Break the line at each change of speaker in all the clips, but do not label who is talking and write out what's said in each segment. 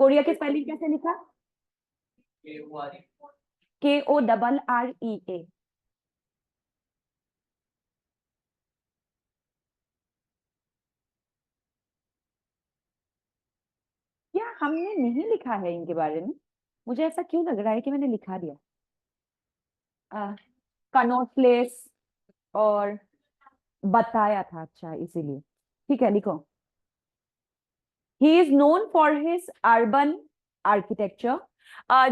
Korea की spelling कैसे लिखा? KORREA। क्या हमने नहीं लिखा है इनके बारे में? मुझे ऐसा क्यों लग रहा है कि मैंने लिखा दिया। कनॉट प्लेस और बताया था, अच्छा इसीलिए। ठीक है, लिखो। He is known for his urban architecture.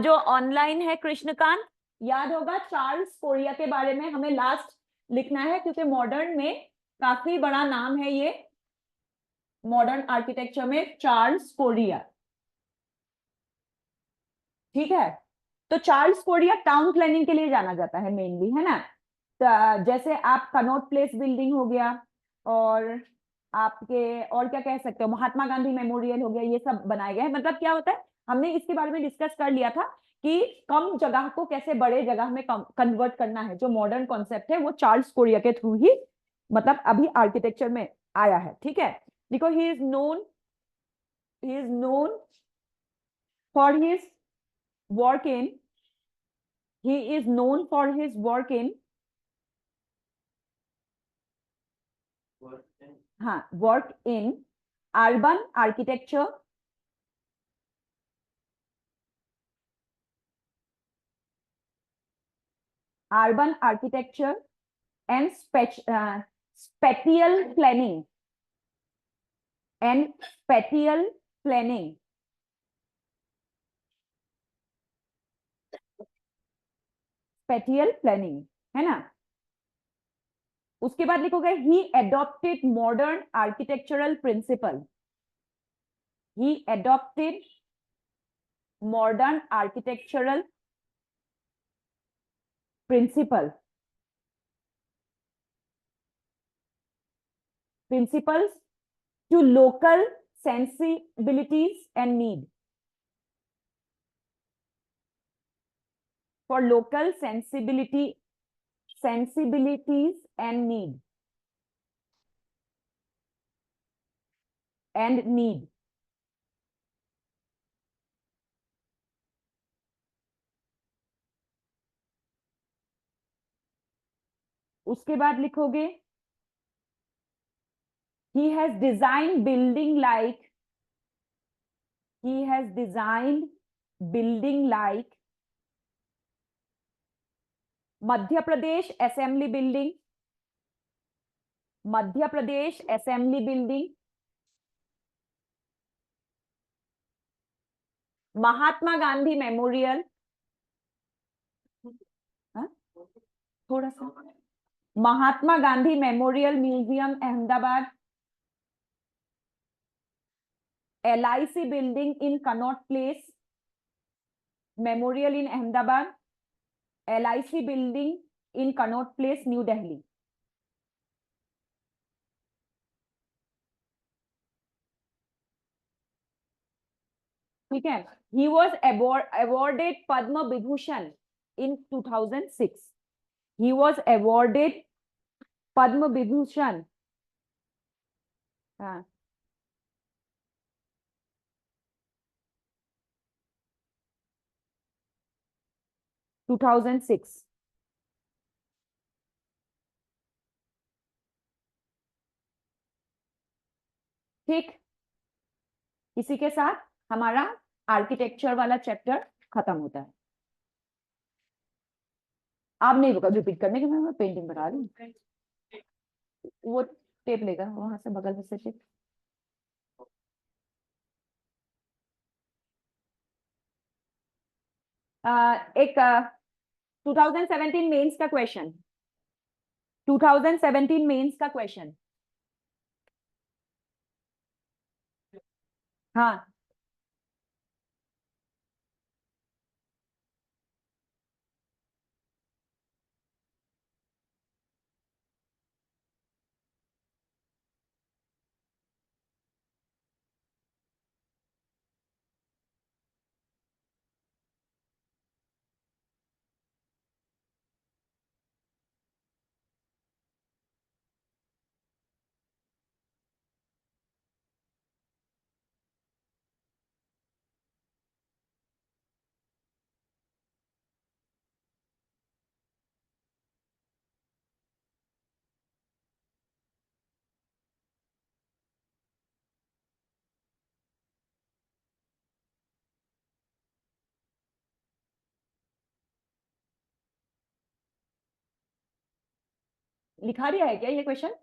जो ऑनलाइन है कृष्णकांत, याद होगा चार्ल्स कोरिया के बारे में हमें लास्ट लिखना है, क्योंकि मॉडर्न में काफी बड़ा नाम है ये, मॉडर्न आर्किटेक्चर में चार्ल्स कोरिया। ठीक है, तो चार्ल्स कोरिया टाउन प्लानिंग के लिए जाना जाता है मेनली, है ना। तो जैसे आप कनॉट प्लेस बिल्डिंग हो गया, और आपके और क्या कह सकते हो, महात्मा गांधी मेमोरियल हो गया, ये सब बनाए गए हैं। मतलब क्या होता है, हमने इसके बारे में डिस्कस कर लिया था कि कम जगह को कैसे बड़े जगह में कन्वर्ट करना है। जो मॉडर्न कॉन्सेप्ट है वो चार्ल्स कोरिया के थ्रू ही मतलब अभी आर्किटेक्चर में आया है। ठीक है, देखो, he is known for his work in he is known for his work in हाँ, work in urban architecture, urban architecture and spatial planning and spatial planning spatial planning, है ना। उसके बाद लिखोगे he adopted modern architectural principle, he adopted modern architectural principles to local sensibilities and need, for local sensibilities and need. उसके बाद लिखोगे he has designed building like Madhya Pradesh assembly building, Madhya Pradesh assembly building, Mahatma Gandhi memorial, थोड़ा सा, Mahatma Gandhi memorial museum Ahmedabad, LIC building in Connaught Place memorial in Ahmedabad, LIC building in Connaught Place New Delhi. ठीक है, he was awarded Padma Vibhushan in 2006, he was awarded Padma Vibhushan, हाँ, 2006। ठीक, इसी के साथ हमारा आर्किटेक्चर वाला चैप्टर खत्म होता है। आप नहीं रिपीट करने के, मैं पेंटिंग बना रही हूँ। वो टेप लेगा वहां से, बगल में से टेप। एक 2017 मेंस का क्वेश्चन, 2017 मेंस का क्वेश्चन। हाँ, लिखा दिया है क्या ये क्वेश्चन?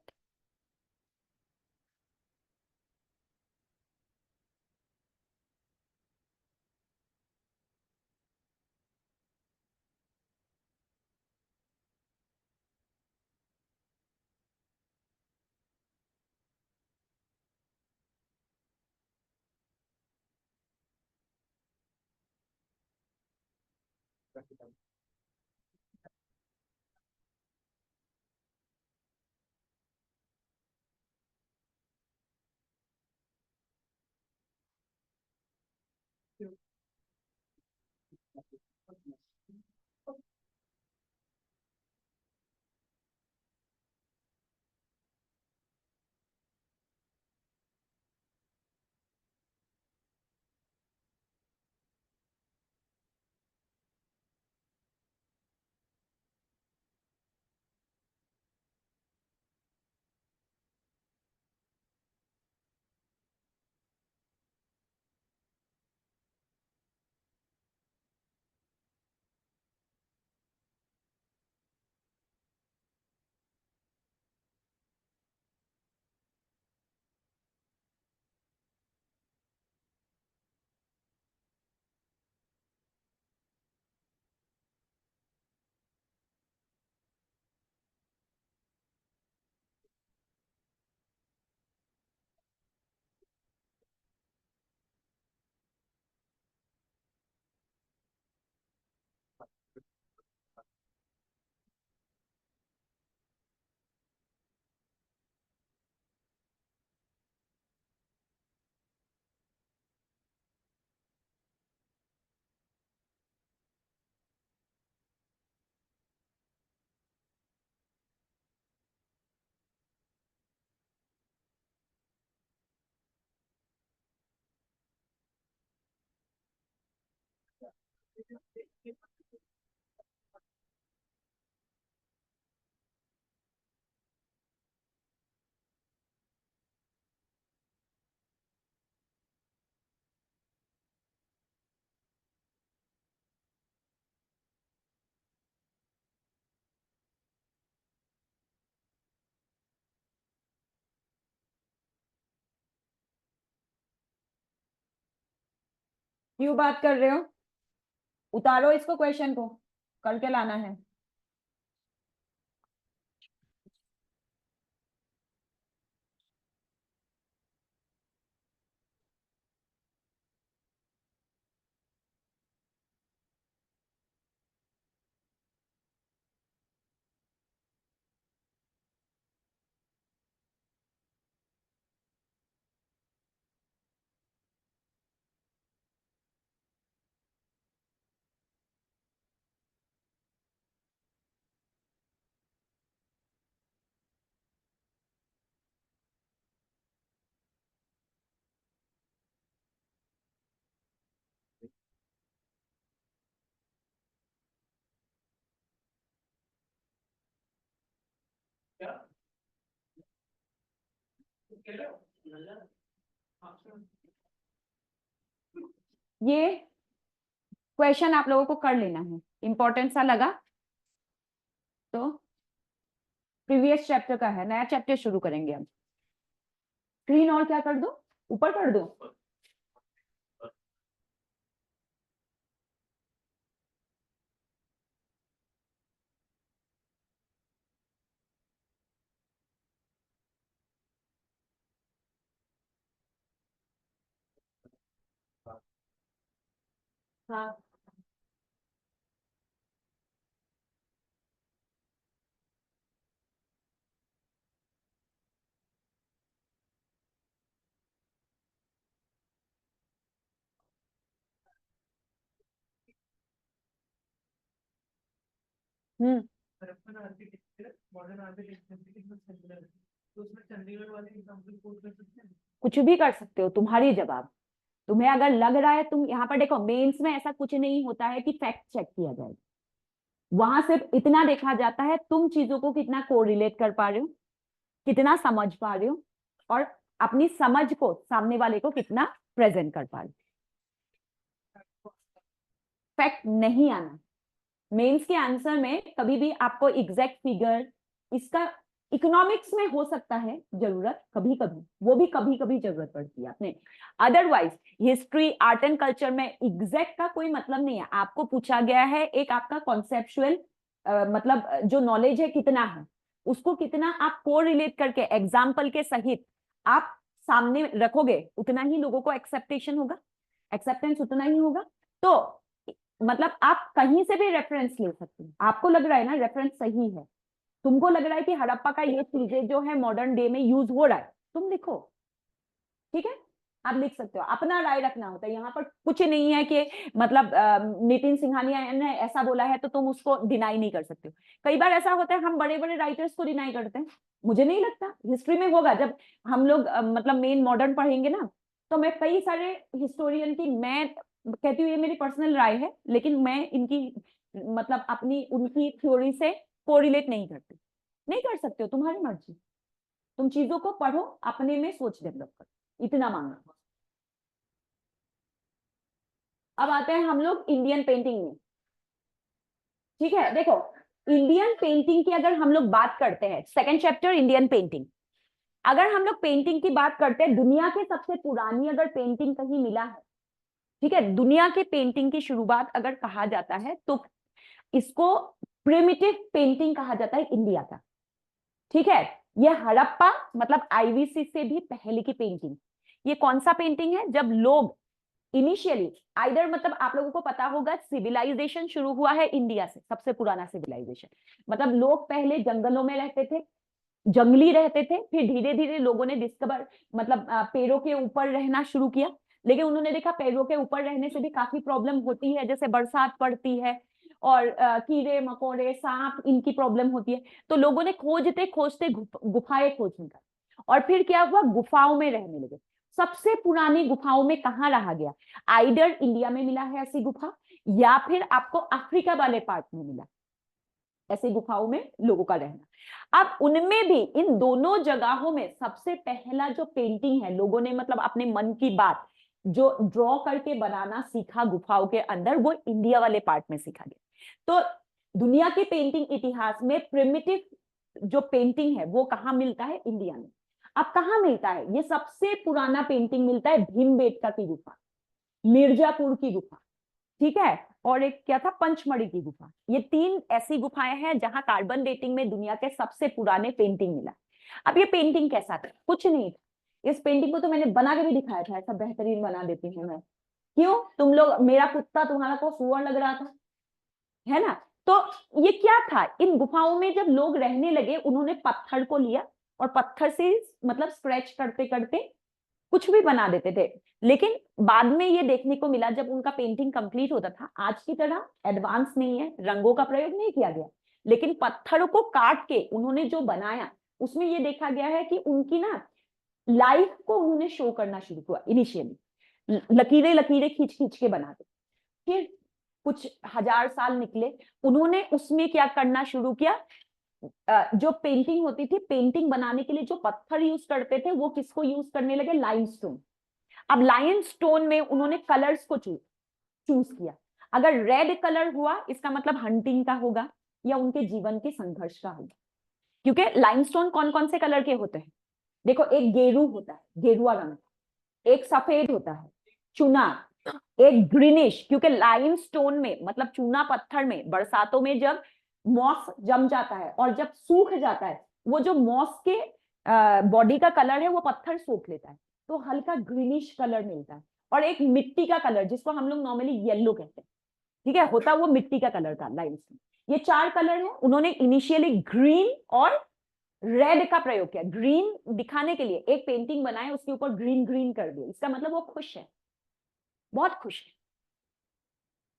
क्यों बात कर रहे हो? उतारो इसको, क्वेश्चन को करके लाना है। ये क्वेश्चन आप लोगों को कर लेना है, इंपॉर्टेंट सा लगा तो प्रीवियस चैप्टर का है, नया चैप्टर शुरू करेंगे हम। स्क्रीन और क्या कर दो, ऊपर कर दो। हाँ, हम्म, कुछ भी कर सकते हो, तुम्हारी जवाब। तुम्हें अगर लग रहा है, तुम यहाँ पर देखो, मेंस में ऐसा कुछ नहीं होता है कि फैक्ट चेक किया जाए। वहां सिर्फ इतना देखा जाता है तुम चीजों को कितना कोरिलेट कर पा रहे हो, कितना समझ पा रहे हो, और अपनी समझ को सामने वाले को कितना प्रेजेंट कर पा रहे हो। फैक्ट नहीं आना। मेंस के आंसर में कभी भी आपको एग्जैक्ट फिगर, इसका इकोनॉमिक्स में हो सकता है जरूरत कभी कभी, वो भी कभी कभी जरूरत पड़ती है अपने, otherwise history art and culture में एग्जैक्ट का कोई मतलब नहीं है। आपको पूछा गया है एक आपका कॉन्सेप्चुअल मतलब जो नॉलेज है कितना है, उसको कितना आप को रिलेट करके एग्जाम्पल के सहित आप सामने रखोगे, उतना ही लोगों को एक्सेप्टेशन होगा, एक्सेप्टेंस उतना ही होगा। तो मतलब आप कहीं से भी रेफरेंस ले सकते हैं, आपको लग रहा है ना रेफरेंस सही है, तुमको लग रहा है कि हड़प्पा का ये चीजें जो है मॉडर्न डे में यूज हो रहा है, तुम लिखो, ठीक है, आप लिख सकते हो, अपना राय रखना होता है, यहाँ पर कुछ नहीं है कि मतलब नितिन सिंघानिया ने ऐसा बोला है तो तुम उसको डिनाई नहीं कर सकते हो। कई बार ऐसा होता है हम बड़े बड़े राइटर्स को डिनाई करते हैं, मुझे नहीं लगता हिस्ट्री में होगा, जब हम लोग मतलब मेन मॉडर्न पढ़ेंगे ना, तो मैं कई सारे हिस्टोरियन की, मैं कहती हूँ ये मेरी पर्सनल राय है, लेकिन मैं इनकी मतलब अपनी उनकी थ्योरी से कोरिलेट नहीं करती, नहीं कर सकते हो, तुम्हारी मर्जी, तुम चीजों को पढ़ो, अपने में सोच डेवलप करो, इतना मांगना। अब आते हैं हम लोग इंडियन पेंटिंग में, ठीक है, देखो इंडियन पेंटिंग की अगर हम लोग बात करते हैं, सेकंड चैप्टर इंडियन पेंटिंग, अगर हम लोग पेंटिंग की बात करते हैं, दुनिया के सबसे पुरानी अगर पेंटिंग कहीं मिला है, ठीक है, दुनिया के पेंटिंग की शुरुआत अगर कहा जाता है तो इसको प्रिमिटिव पेंटिंग कहा जाता है इंडिया का, ठीक है। ये हड़प्पा मतलब आईवीसी से भी पहले की पेंटिंग, ये कौन सा पेंटिंग है, जब लोग इनिशियली आइदर मतलब आप लोगों को पता होगा सिविलाइजेशन शुरू हुआ है इंडिया से, सबसे पुराना सिविलाइजेशन, मतलब लोग पहले जंगलों में रहते थे, जंगली रहते थे, फिर धीरे धीरे लोगों ने डिस्कवर मतलब पेड़ों के ऊपर रहना शुरू किया, लेकिन उन्होंने देखा पेड़ों के ऊपर रहने से भी काफी प्रॉब्लम होती है, जैसे बरसात पड़ती है और कीड़े मकोड़े सांप इनकी प्रॉब्लम होती है, तो लोगों ने खोजते खोजते गुफाएं खोज निकाली, और फिर क्या हुआ, गुफाओं में रहने लगे। सबसे पुरानी गुफाओं में कहाँ रहा गया, आइडर इंडिया में मिला है ऐसी गुफा, या फिर आपको अफ्रीका वाले पार्ट में मिला, ऐसी गुफाओं में लोगों का रहना। अब उनमें भी इन दोनों जगहों में सबसे पहला जो पेंटिंग है, लोगों ने मतलब अपने मन की बात जो ड्रॉ करके बनाना सीखा गुफाओं के अंदर, वो इंडिया वाले पार्ट में सीखा गया। तो दुनिया के पेंटिंग इतिहास में प्रिमिटिव जो पेंटिंग है वो कहाँ मिलता है, इंडिया में। अब कहाँ मिलता है, ये सबसे पुराना पेंटिंग मिलता है भीमबेटका की गुफा, मिर्जापुर की गुफा, ठीक है, और एक क्या था, पंचमढ़ी की गुफा। ये तीन ऐसी गुफाएं हैं जहां कार्बन डेटिंग में दुनिया के सबसे पुराने पेंटिंग मिला। अब ये पेंटिंग कैसा था, कुछ नहीं था, इस पेंटिंग को तो मैंने बना के भी दिखाया था, ऐसा बेहतरीन बना देती हूँ मैं, क्यों, तुम लोग, मेरा कुत्ता तुम्हारा को सुअर लग रहा था, है ना। तो ये क्या था, इन गुफाओं में जब लोग रहने लगे, उन्होंने पत्थर को लिया और पत्थर से मतलब स्क्रैच करते करते कुछ भी बना देते थे। लेकिन बाद में ये देखने को मिला जब उनका पेंटिंग कंप्लीट होता था, आज की तरह एडवांस नहीं है, रंगों का प्रयोग नहीं किया गया, लेकिन पत्थरों को काट के उन्होंने जो बनाया, उसमें ये देखा गया है कि उनकी ना लाइफ को उन्होंने शो करना शुरू किया। इनिशियली लकीरें लकीरें खींच खींच के बनाते, फिर कुछ हजार साल निकले, उन्होंने उसमें क्या करना शुरू किया, जो पेंटिंग होती थी, पेंटिंग बनाने के लिए जो पत्थर यूज करते थे वो किसको यूज करने लगे, लाइमस्टोन। अब लाइमस्टोन में उन्होंने कलर्स को चूज किया, अगर रेड कलर हुआ इसका मतलब हंटिंग का होगा या उनके जीवन के संघर्ष का होगा, क्योंकि लाइमस्टोन कौन कौन से कलर के होते हैं, देखो एक गेरू होता है, गेरुआ रंग, एक सफेद होता है चूना, एक ग्रीनिश, क्योंकि लाइमस्टोन में मतलब चूना पत्थर में बरसातों में जब मॉस जम जाता है और जब सूख जाता है, वो जो मॉस के बॉडी का कलर है वो पत्थर सोख लेता है, तो हल्का ग्रीनिश कलर मिलता है। और एक मिट्टी का कलर जिसको हम लोग नॉर्मली येलो कहते हैं, ठीक है, होता वो मिट्टी का कलर था लाइमस्टोन। ये चार कलर है, उन्होंने इनिशियली ग्रीन और रेड का प्रयोग किया, ग्रीन दिखाने के लिए एक पेंटिंग बनाए, उसके ऊपर ग्रीन ग्रीन कर दिया, इसका मतलब वो खुश है, बहुत खुश है।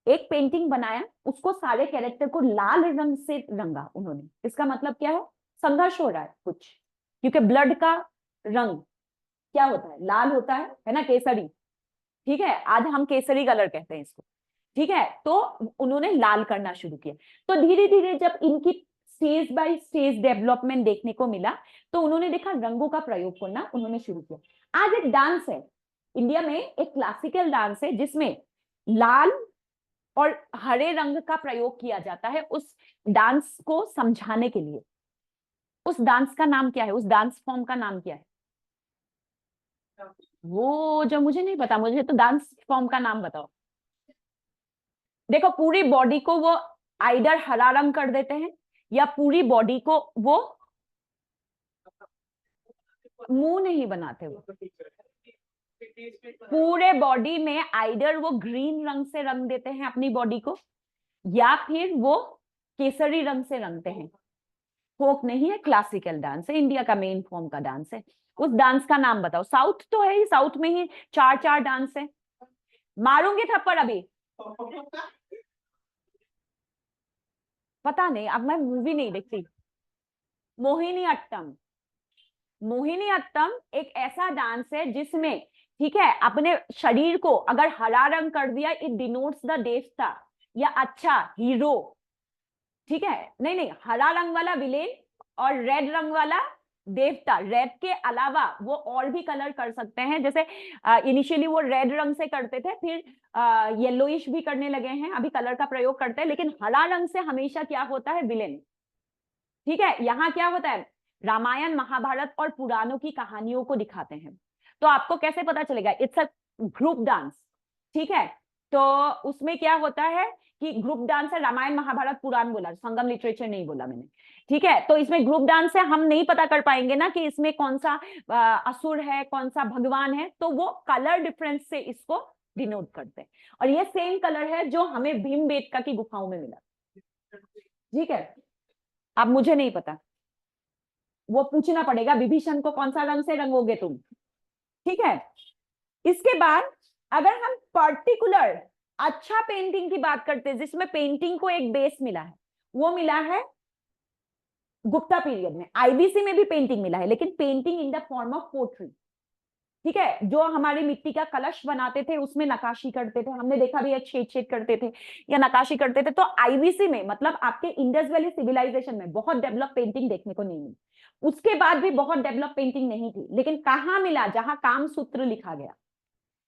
एक पेंटिंग बनाया, उसको सारे कैरेक्टर को लाल रंग से रंगा उन्होंने, इसका मतलब क्या है, संघर्ष हो रहा है कुछ, क्योंकि ब्लड का रंग क्या होता है, लाल होता है ना, केसरी, ठीक है, आज हम केसरी कलर कहते हैं इसको, ठीक है, तो उन्होंने लाल करना शुरू किया। तो धीरे धीरे जब इनकी स्टेज बाय स्टेज डेवलपमेंट देखने को मिला, तो उन्होंने देखा रंगों का प्रयोग करना उन्होंने शुरू किया। आज एक डांस है इंडिया में, एक क्लासिकल डांस है जिसमें लाल और हरे रंग का प्रयोग किया जाता है उस डांस को समझाने के लिए, उस डांस का नाम क्या है, उस डांस फॉर्म का नाम क्या है? वो जो मुझे नहीं पता, मुझे तो डांस फॉर्म का नाम बताओ। देखो पूरी बॉडी को वो आइडर हरा रंग कर देते हैं, या पूरी बॉडी को वो मुंह नहीं बनाते, वो पूरे बॉडी में आइडर वो ग्रीन रंग से रंग देते हैं अपनी बॉडी को, या फिर वो केसरी रंग से रंगते हैं। फोक नहीं है, क्लासिकल डांस है, इंडिया का मेन फॉर्म का डांस है। उस डांस का नाम बताओ। साउथ तो है ही, साउथ में ही चार चार डांस है। मारूंगी थप्पड़ अभी। पता नहीं, अब मैं मूवी नहीं देखती। मोहिनी अट्टम। मोहिनी अट्टम एक ऐसा डांस है जिसमें, ठीक है, अपने शरीर को अगर हरा रंग कर दिया, इट डिनोट्स द देवता या अच्छा हीरो। ठीक है, नहीं नहीं, हरा रंग वाला विलेन और रेड रंग वाला देवता। रेड के अलावा वो और भी कलर कर सकते हैं, जैसे इनिशियली वो रेड रंग से करते थे, फिर येलोइश भी करने लगे हैं, अभी कलर का प्रयोग करते हैं, लेकिन हरा रंग से हमेशा क्या होता है, विलेन। ठीक है, यहाँ क्या होता है, रामायण महाभारत और पुराणों की कहानियों को दिखाते हैं। तो आपको कैसे पता चलेगा, इट्स अ ग्रुप डांस। ठीक है, तो उसमें क्या होता है कि ग्रुप डांस है, रामायण महाभारत पुराण बोला, संगम लिटरेचर नहीं बोला मैंने। ठीक है, तो इसमें ग्रुप डांस है, हम नहीं पता कर पाएंगे ना कि इसमें कौन सा असुर है, कौन सा भगवान है, तो वो कलर डिफरेंस से इसको डिनोट करते हैं। और ये सेम कलर है जो हमें भीमबेटका की गुफाओं में मिला। ठीक है, अब मुझे नहीं पता, वो पूछना पड़ेगा विभीषण को, कौन सा रंग से रंगोगे तुम। ठीक है, इसके बाद अगर हम पर्टिकुलर अच्छा पेंटिंग की बात करते हैं, जिसमें पेंटिंग को एक बेस मिला है, वो मिला है गुप्ता पीरियड में। आईबीसी में भी पेंटिंग मिला है, लेकिन painting in the form of poetry. ठीक है, जो हमारे मिट्टी का कलश बनाते थे उसमें नकाशी करते थे, हमने देखा भी है, छेद छेद करते थे या नकाशी करते थे। तो आईवीसी में, मतलब आपके इंडस वैली सिविलाइजेशन में, बहुत डेवलप पेंटिंग देखने को नहीं मिली। उसके बाद भी बहुत डेवलप पेंटिंग नहीं थी, लेकिन कहाँ मिला, जहां कामसूत्र लिखा गया।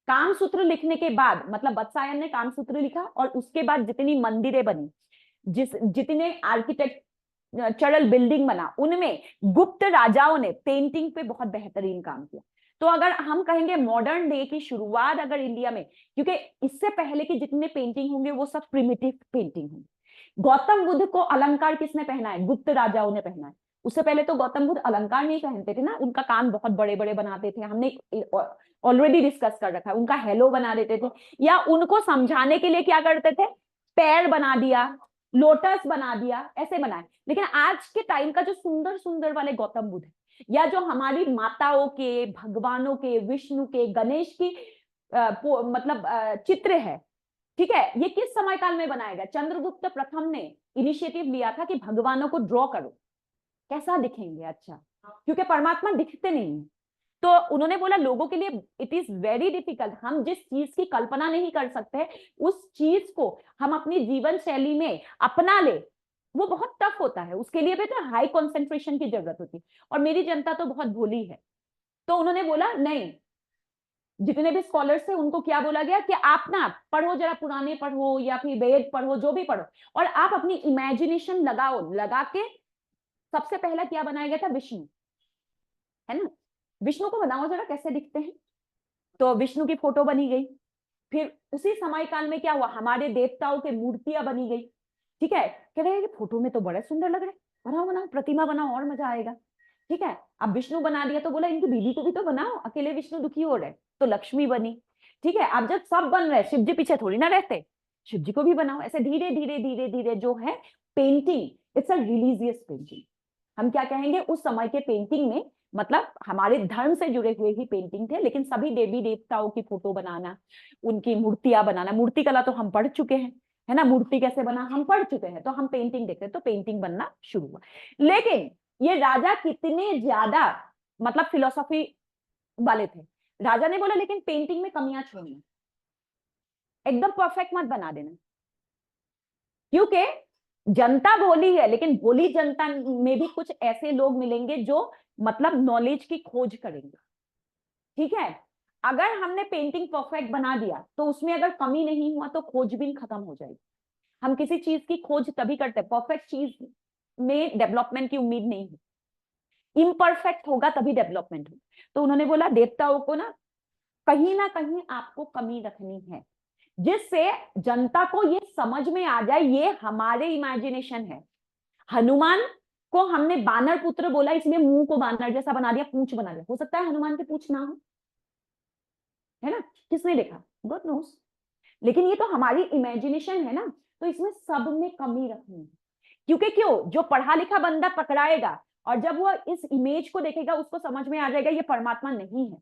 कामसूत्र लिखने के बाद, मतलब वत्सायन ने कामसूत्र लिखा, और उसके बाद जितनी मंदिरें बनी, जितने आर्किटेक्चरल बिल्डिंग बना, उनमें गुप्त राजाओं ने पेंटिंग पे बहुत बेहतरीन काम किया। तो अगर हम कहेंगे मॉडर्न डे की शुरुआत अगर इंडिया में, क्योंकि इससे पहले की जितने पेंटिंग होंगे वो सब प्रिमिटिव पेंटिंग होंगे। गौतम बुद्ध को अलंकार किसने पहना है, गुप्त राजाओं ने पहना है। उससे पहले तो गौतम बुद्ध अलंकार नहीं पहनते थे ना, उनका कान बहुत बड़े बड़े बनाते थे, हमने ऑलरेडी डिस्कस कर रखा है। उनका हेलो बना देते थे, या उनको समझाने के लिए क्या करते थे, पैर बना दिया, लोटस बना दिया, ऐसे बनाए। लेकिन आज के टाइम का जो सुंदर सुंदर वाले गौतम बुद्ध, या जो हमारी माताओं के, भगवानों के, विष्णु के, गणेश की मतलब चित्र है, ठीक है, ये किस समय काल में बनाया गया? चंद्रगुप्त प्रथम ने इनिशिएटिव लिया था कि भगवानों को ड्रॉ करो, कैसा दिखेंगे अच्छा, क्योंकि परमात्मा दिखते नहीं है। तो उन्होंने बोला लोगों के लिए इट इज वेरी डिफिकल्ट, हम जिस चीज की कल्पना नहीं कर सकते उस चीज को हम अपनी जीवन शैली में अपना ले, वो बहुत टफ होता है। उसके लिए भी तो हाई कॉन्सेंट्रेशन की जरूरत होती है, और मेरी जनता तो बहुत भोली है। तो उन्होंने बोला नहीं, जितने भी स्कॉलर्स थे उनको क्या बोला गया कि आप ना पढ़ो, जरा पुराने पढ़ो या फिर वेद पढ़ो, जो भी पढ़ो, और आप अपनी इमेजिनेशन लगाओ, लगा के सबसे पहला क्या बनाया गया था, विष्णु, है ना, विष्णु को बनाओ जरा कैसे दिखते हैं। तो विष्णु की फोटो बनी गई। फिर उसी समय काल में क्या हुआ, हमारे देवताओं के मूर्तियां बनी गई। ठीक है, कह रहे हैं फोटो में तो बड़े सुंदर लग रहे, बनाओ बनाओ प्रतिमा बनाओ और मजा आएगा। ठीक है, अब विष्णु बना दिया तो बोला इनकी बीवी को भी तो बनाओ, अकेले विष्णु दुखी हो रहे, तो लक्ष्मी बनी। ठीक है, अब जब सब बन रहे, शिव जी पीछे थोड़ी ना रहते, शिव जी को भी बनाओ। ऐसे धीरे धीरे धीरे धीरे जो है painting, it's a religious painting. हम क्या कहेंगे, उस समय के पेंटिंग में, मतलब हमारे धर्म से जुड़े हुए ही पेंटिंग थे, लेकिन सभी देवी देवताओं की फोटो बनाना, उनकी मूर्तियां बनाना, मूर्ति कला तो हम पढ़ चुके हैं, है ना, मूर्ति कैसे बना हम पढ़ चुके हैं, तो हम पेंटिंग देखते हैं, तो पेंटिंग बनना शुरू हुआ। लेकिन ये राजा कितने ज्यादा मतलब फिलोसॉफी वाले थे, राजा ने बोला लेकिन पेंटिंग में कमियां छोड़ना, एकदम परफेक्ट मत बना देना, क्योंकि जनता भोली है, लेकिन भोली जनता में भी कुछ ऐसे लोग मिलेंगे जो मतलब नॉलेज की खोज करेंगे। ठीक है, अगर हमने पेंटिंग परफेक्ट बना दिया तो उसमें अगर कमी नहीं हुआ तो खोजबीन खत्म हो जाएगी। हम किसी चीज की खोज तभी करते हैं, परफेक्ट चीज में डेवलपमेंट की उम्मीद नहीं है। इम्परफेक्ट होगा तभी डेवलपमेंट होगा। तो उन्होंने बोला देवताओं को ना कहीं आपको कमी रखनी है, जिससे जनता को ये समझ में आ जाए ये हमारे इमेजिनेशन है। हनुमान को हमने बानर पुत्र बोला, इसलिए मुंह को बानर जैसा बना दिया, पूंछ बना दिया। हो सकता है हनुमान के पूंछ ना हो, है ना, किसने देखा, गॉड नोस, लेकिन ये तो हमारी इमेजिनेशन है ना। तो इसमें सब में कमी रखनी है, क्योंकि क्यों, जो पढ़ा लिखा बंदा पकड़ाएगा और जब वो इस इमेज को देखेगा उसको समझ में आ जाएगा ये परमात्मा नहीं है,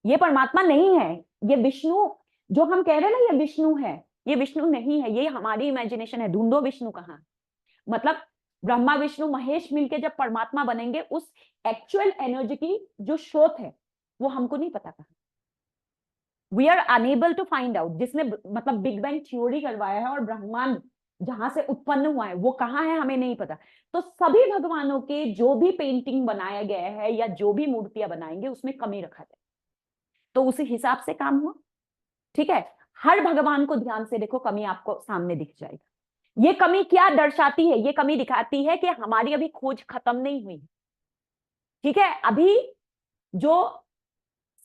ये परमात्मा नहीं है, ये विष्णु जो हम कह रहे हैं ना ये विष्णु है, ये विष्णु नहीं है, ये हमारी इमेजिनेशन है। ढूंढो विष्णु कहाँ, मतलब ब्रह्मा विष्णु महेश मिलके जब परमात्मा बनेंगे उस एक्चुअल एनर्जी की जो स्रोत है वो हमको नहीं पता कहाँ। We are unable to find out, जिसने मतलब बिग बैंग थ्योरी करवाया है और ब्रह्मांड जहां से उत्पन्न हुआ है वो कहाँ है हमें नहीं पता। तो सभी भगवानों के जो भी पेंटिंग बनाया गया है या जो भी मूर्तियां बनाएंगे उसमें कमी रखा जाए, तो उसी हिसाब से काम हुआ। ठीक है, हर भगवान को ध्यान से देखो, कमी आपको सामने दिख जाएगी। ये कमी क्या दर्शाती है, ये कमी दिखाती है कि हमारी अभी खोज खत्म नहीं हुई। ठीक है, अभी जो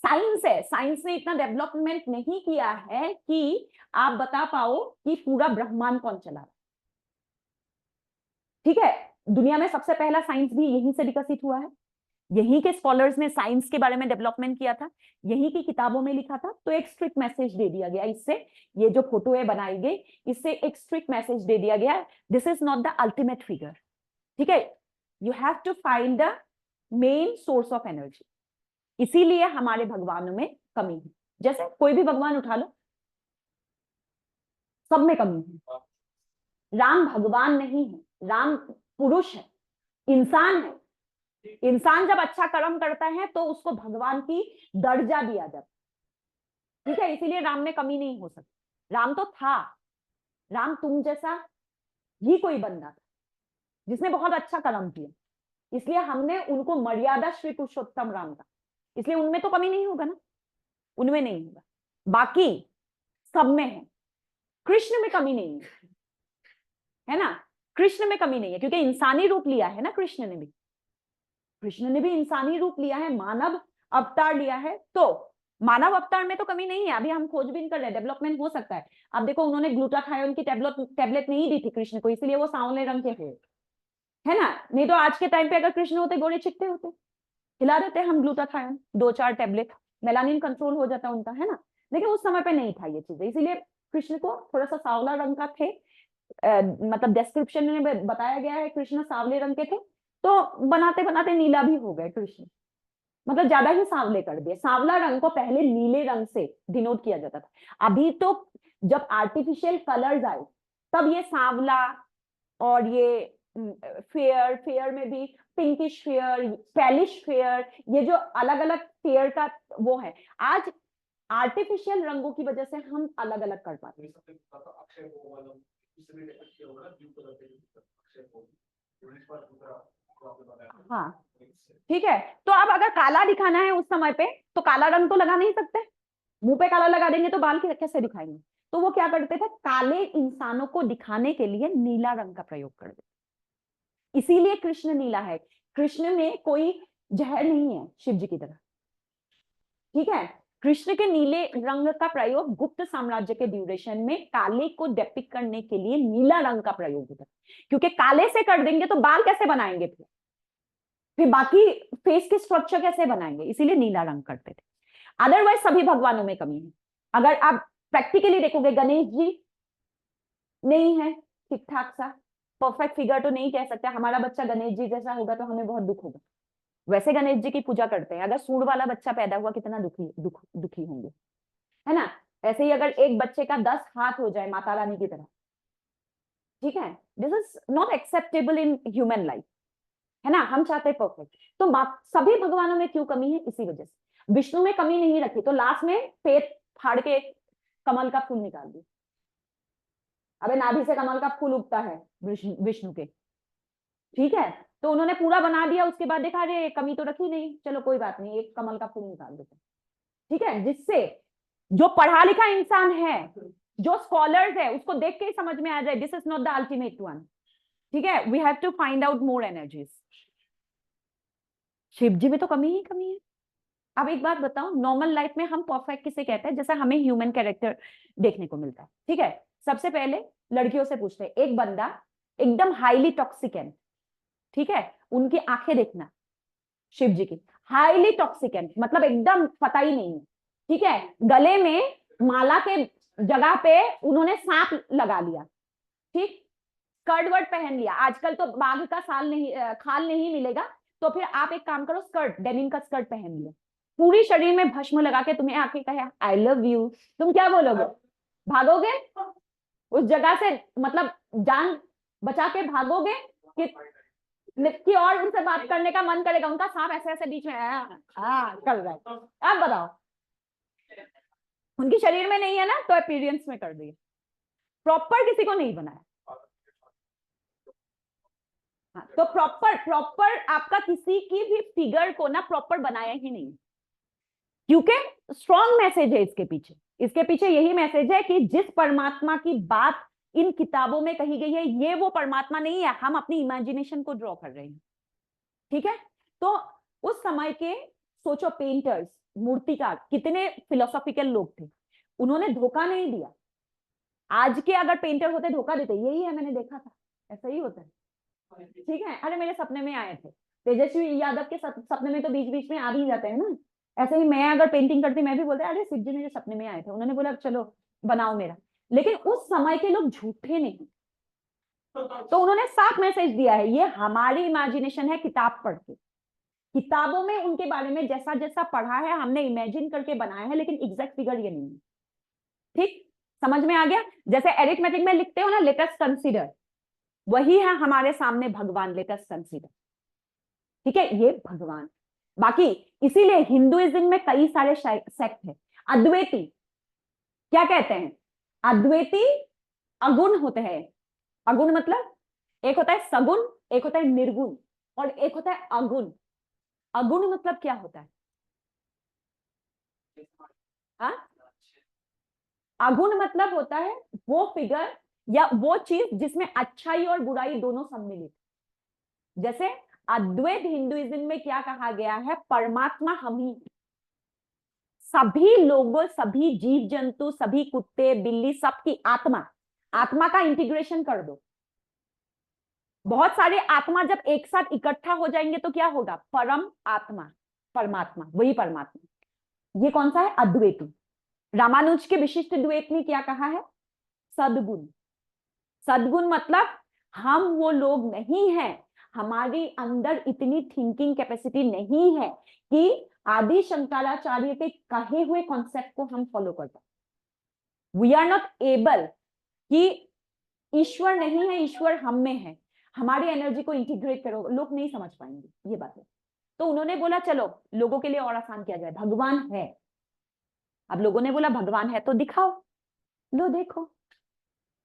साइंस है, साइंस ने इतना डेवलपमेंट नहीं किया है कि आप बता पाओ कि पूरा ब्रह्मांड कौन चला रहा। ठीक है, दुनिया में सबसे पहला साइंस भी यहीं से विकसित हुआ है, यहीं के स्कॉलर्स ने साइंस के बारे में डेवलपमेंट किया था, यहीं की किताबों में लिखा था। तो एक स्ट्रिक्ट मैसेज दे दिया गया इससे, ये जो फोटो है बनाई गई इससे एक स्ट्रिक्ट मैसेज दे दिया गया, this is not the ultimate figure. ठीक है, you have to find the main source of energy. इसीलिए हमारे भगवानों में कमी है। जैसे कोई भी भगवान उठा लो, सब में कमी है। राम भगवान नहीं है, राम पुरुष है, इंसान है। इंसान जब अच्छा कर्म करता है तो उसको भगवान की दर्जा दिया जाता है। ठीक है, इसीलिए राम में कमी नहीं हो सकती। राम तो था, राम तुम जैसा ही कोई बंदा था जिसने बहुत अच्छा कर्म किया, इसलिए हमने उनको मर्यादा श्री पुरुषोत्तम राम का, इसलिए उनमें तो कमी नहीं होगा ना, उनमें नहीं होगा, बाकी सब में है। कृष्ण में कमी नहीं है ना, कृष्ण में कमी नहीं है क्योंकि इंसानी रूप लिया है ना कृष्ण ने भी, कृष्ण ने भी इंसानी रूप लिया है, मानव अवतार लिया है। तो मानव अवतार में तो कमी नहीं है, अभी हम खोजबीन कर रहे हैं, डेवलपमेंट हो सकता है। अब देखो उन्होंने ग्लूटाथायोन की टेबलेट नहीं दी थी कृष्ण को, इसीलिए वो सांवले रंग के हुए, है ना, नहीं तो आज के टाइम पे अगर कृष्ण होते गोरे चिट्टे होते, खिला देते हम ग्लूटाथायोन 2-4 टेबलेट, मेलानिन कंट्रोल हो जाता उनका, है ना। लेकिन उस समय पे नहीं था ये चीजें, इसीलिए कृष्ण को थोड़ा सा सांवला रंग का थे, मतलब डिस्क्रिप्शन में बताया गया है कृष्ण सांवले रंग के थे, तो बनाते बनाते नीला भी हो गए कृष्ण, मतलब ज्यादा ही सांवले कर दिए। सांवला रंग को पहले नीले रंग से डिनोट किया जाता था, अभी तो जब आर्टिफिशियल कलर्स आए तब ये सांवला और ये फेयर, फेयर में भी पिंकिश फेयर, पैलिश फेयर, ये जो अलग अलग फेयर का वो है, आज आर्टिफिशियल रंगों की वजह से हम अलग अलग कर पाते हैं। हाँ ठीक है, तो अब अगर काला दिखाना है उस समय पे तो काला रंग तो लगा नहीं सकते, मुंह पे काला लगा देंगे तो बाल कैसे दिखाएंगे, तो वो क्या करते थे, काले इंसानों को दिखाने के लिए नीला रंग का प्रयोग कर देते, इसीलिए कृष्ण नीला है। कृष्ण में कोई जहर नहीं है शिव जी की तरह। ठीक है, कृष्ण के नीले रंग का प्रयोग गुप्त साम्राज्य के ड्यूरेशन में काले को डेपिक्ट करने के लिए नीला रंग का प्रयोग होता है, क्योंकि काले से कर देंगे तो बाल कैसे बनाएंगे, फिर बाकी फेस के स्ट्रक्चर कैसे बनाएंगे, इसीलिए नीला रंग करते थे। अदरवाइज सभी भगवानों में कमी है। अगर आप प्रैक्टिकली देखोगे, गणेश जी नहीं है ठीक ठाक सा, परफेक्ट फिगर तो नहीं कह सकते, हमारा बच्चा गणेश जी जैसा होगा तो हमें बहुत दुख होगा, वैसे गणेश जी की पूजा करते हैं। अगर सूंड वाला बच्चा पैदा हुआ कितना दुखी होंगे, है ना। ऐसे ही अगर एक बच्चे का 10 हाथ हो जाए माता रानी की तरह, ठीक है, this is not acceptable in human life, है ना, हम चाहते हैं परफेक्ट। तो सभी भगवानों में क्यों कमी है, इसी वजह से। विष्णु में कमी नहीं रखी तो लास्ट में पेट फाड़ के कमल का फूल निकाल दिया, अबे नाभि से कमल का फूल उगता है विष्णु के, ठीक है, तो उन्होंने पूरा बना दिया, उसके बाद देखा रे कमी तो रखी नहीं, चलो कोई बात नहीं, एक कमल का फूल निकाल देते, ठीक है, जिससे जो पढ़ा लिखा इंसान है, जो स्कॉलर्स है, उसको देख के ही समझ में आ जाए this is not the ultimate one. ठीक है, we have to find out more energies. Shiv ji में तो कमी ही कमी है। अब एक बात बताओ, नॉर्मल लाइफ में हम परफेक्ट किसे कहते हैं, जैसे हमें ह्यूमन कैरेक्टर देखने को मिलता है, ठीक है। सबसे पहले लड़कियों से पूछते हैं, एक बंदा एकदम हाईली टॉक्सिकेंट, ठीक है, उनकी आंखें देखना, शिव जी की हाईली टॉक्सिकेंट, मतलब एकदम पता ही नहीं है, ठीक है। गले में माला के जगह पे उन्होंने सांप लगा लिया, ठीक, स्कर्ट वर्ट पहन लिया, आजकल तो बाघ का साल नहीं खाल नहीं मिलेगा, तो फिर आप एक काम करो, स्कर्ट, डेनिम का स्कर्ट पहन लिया, पूरी शरीर में भस्म लगा के तुम्हें आके कहे आई लव यू, तुम क्या बोलोगे? भागोगे उस जगह से, मतलब जान बचा के भागोगे कि और उनसे बात करने का मन करेगा? उनका सांप ऐसे ऐसे बीच में कर रहा है, अब बताओ, उनके शरीर में नहीं है ना, तो अपीयरेंस में कर दिए, प्रॉपर किसी को नहीं बनाया। हाँ, तो प्रॉपर प्रॉपर आपका किसी की भी फिगर को ना प्रॉपर बनाया ही नहीं, क्योंकि स्ट्रॉन्ग मैसेज है इसके पीछे। इसके पीछे यही मैसेज है कि जिस परमात्मा की बात इन किताबों में कही गई है, ये वो परमात्मा नहीं है, हम अपनी इमेजिनेशन को ड्रॉ कर रहे हैं, ठीक है। तो उस समय के सोचो, पेंटर्स, मूर्तिकार, कितने फिलोसॉफिकल लोग थे, उन्होंने धोखा नहीं दिया। आज के अगर पेंटर होते धोखा देते, यही है मैंने देखा था, ऐसा ही होता है, ठीक है। अरे मेरे सपने में आए थे तेजस्वी यादव के सपने में, तो बीच बीच में आ भी जाते हैं ना, ऐसे ही मैं अगर पेंटिंग करती, मैं भी बोलते अरे शिव जी मेरे सपने में आए थे, उन्होंने बोला चलो बनाओ मेरा। लेकिन उस समय के लोग झूठे नहीं, तो उन्होंने साफ मैसेज दिया है, ये हमारी इमेजिनेशन है, किताब पढ़ के, किताबों में उनके बारे में जैसा जैसा पढ़ा है हमने इमेजिन करके बनाया है, लेकिन एग्जैक्ट फिगर ये नहीं है, ठीक, समझ में आ गया। जैसे एरिथमेटिक में लिखते हो ना, लेट अस कंसीडर, वही है हमारे सामने भगवान, लेट अस कंसीडर, ठीक है, ये भगवान। बाकी इसीलिए हिंदुइज्म में कई सारे सेक्ट है। अद्वैती क्या कहते हैं? अद्वैती अगुण होते हैं। अगुण मतलब एक होता है सगुण, एक होता है निर्गुण, और एक होता है अगुण। अगुण मतलब क्या होता है? हाँ, अगुण मतलब होता है वो फिगर या वो चीज जिसमें अच्छाई और बुराई दोनों सम्मिलित। जैसे अद्वैत हिंदुइज्म में क्या कहा गया है? परमात्मा हम ही, सभी लोगों, सभी जीव जंतु, सभी कुत्ते बिल्ली, सबकी आत्मा, आत्मा का इंटीग्रेशन कर दो। बहुत सारे आत्मा जब एक साथ इकट्ठा हो जाएंगे तो क्या होगा? परम आत्मा, परमात्मा, वही परमात्मा। ये कौन सा है? अद्वैती। रामानुज के विशिष्ट द्वैत ने क्या कहा है? सद्गुण। सद्गुण मतलब हम वो लोग नहीं हैं, हमारी अंदर इतनी थिंकिंग कैपेसिटी नहीं है कि आदि शंकराचार्य के कहे हुए कॉन्सेप्ट को हम फॉलो कर पाए। वी आर नॉट एबल, कि ईश्वर नहीं है, ईश्वर हम में है, हमारी एनर्जी को इंटीग्रेट करो, लोग नहीं समझ पाएंगे ये बात है। तो उन्होंने बोला चलो लोगों के लिए और आसान किया जाए, भगवान है। अब लोगों ने बोला भगवान है तो दिखाओ, लो देखो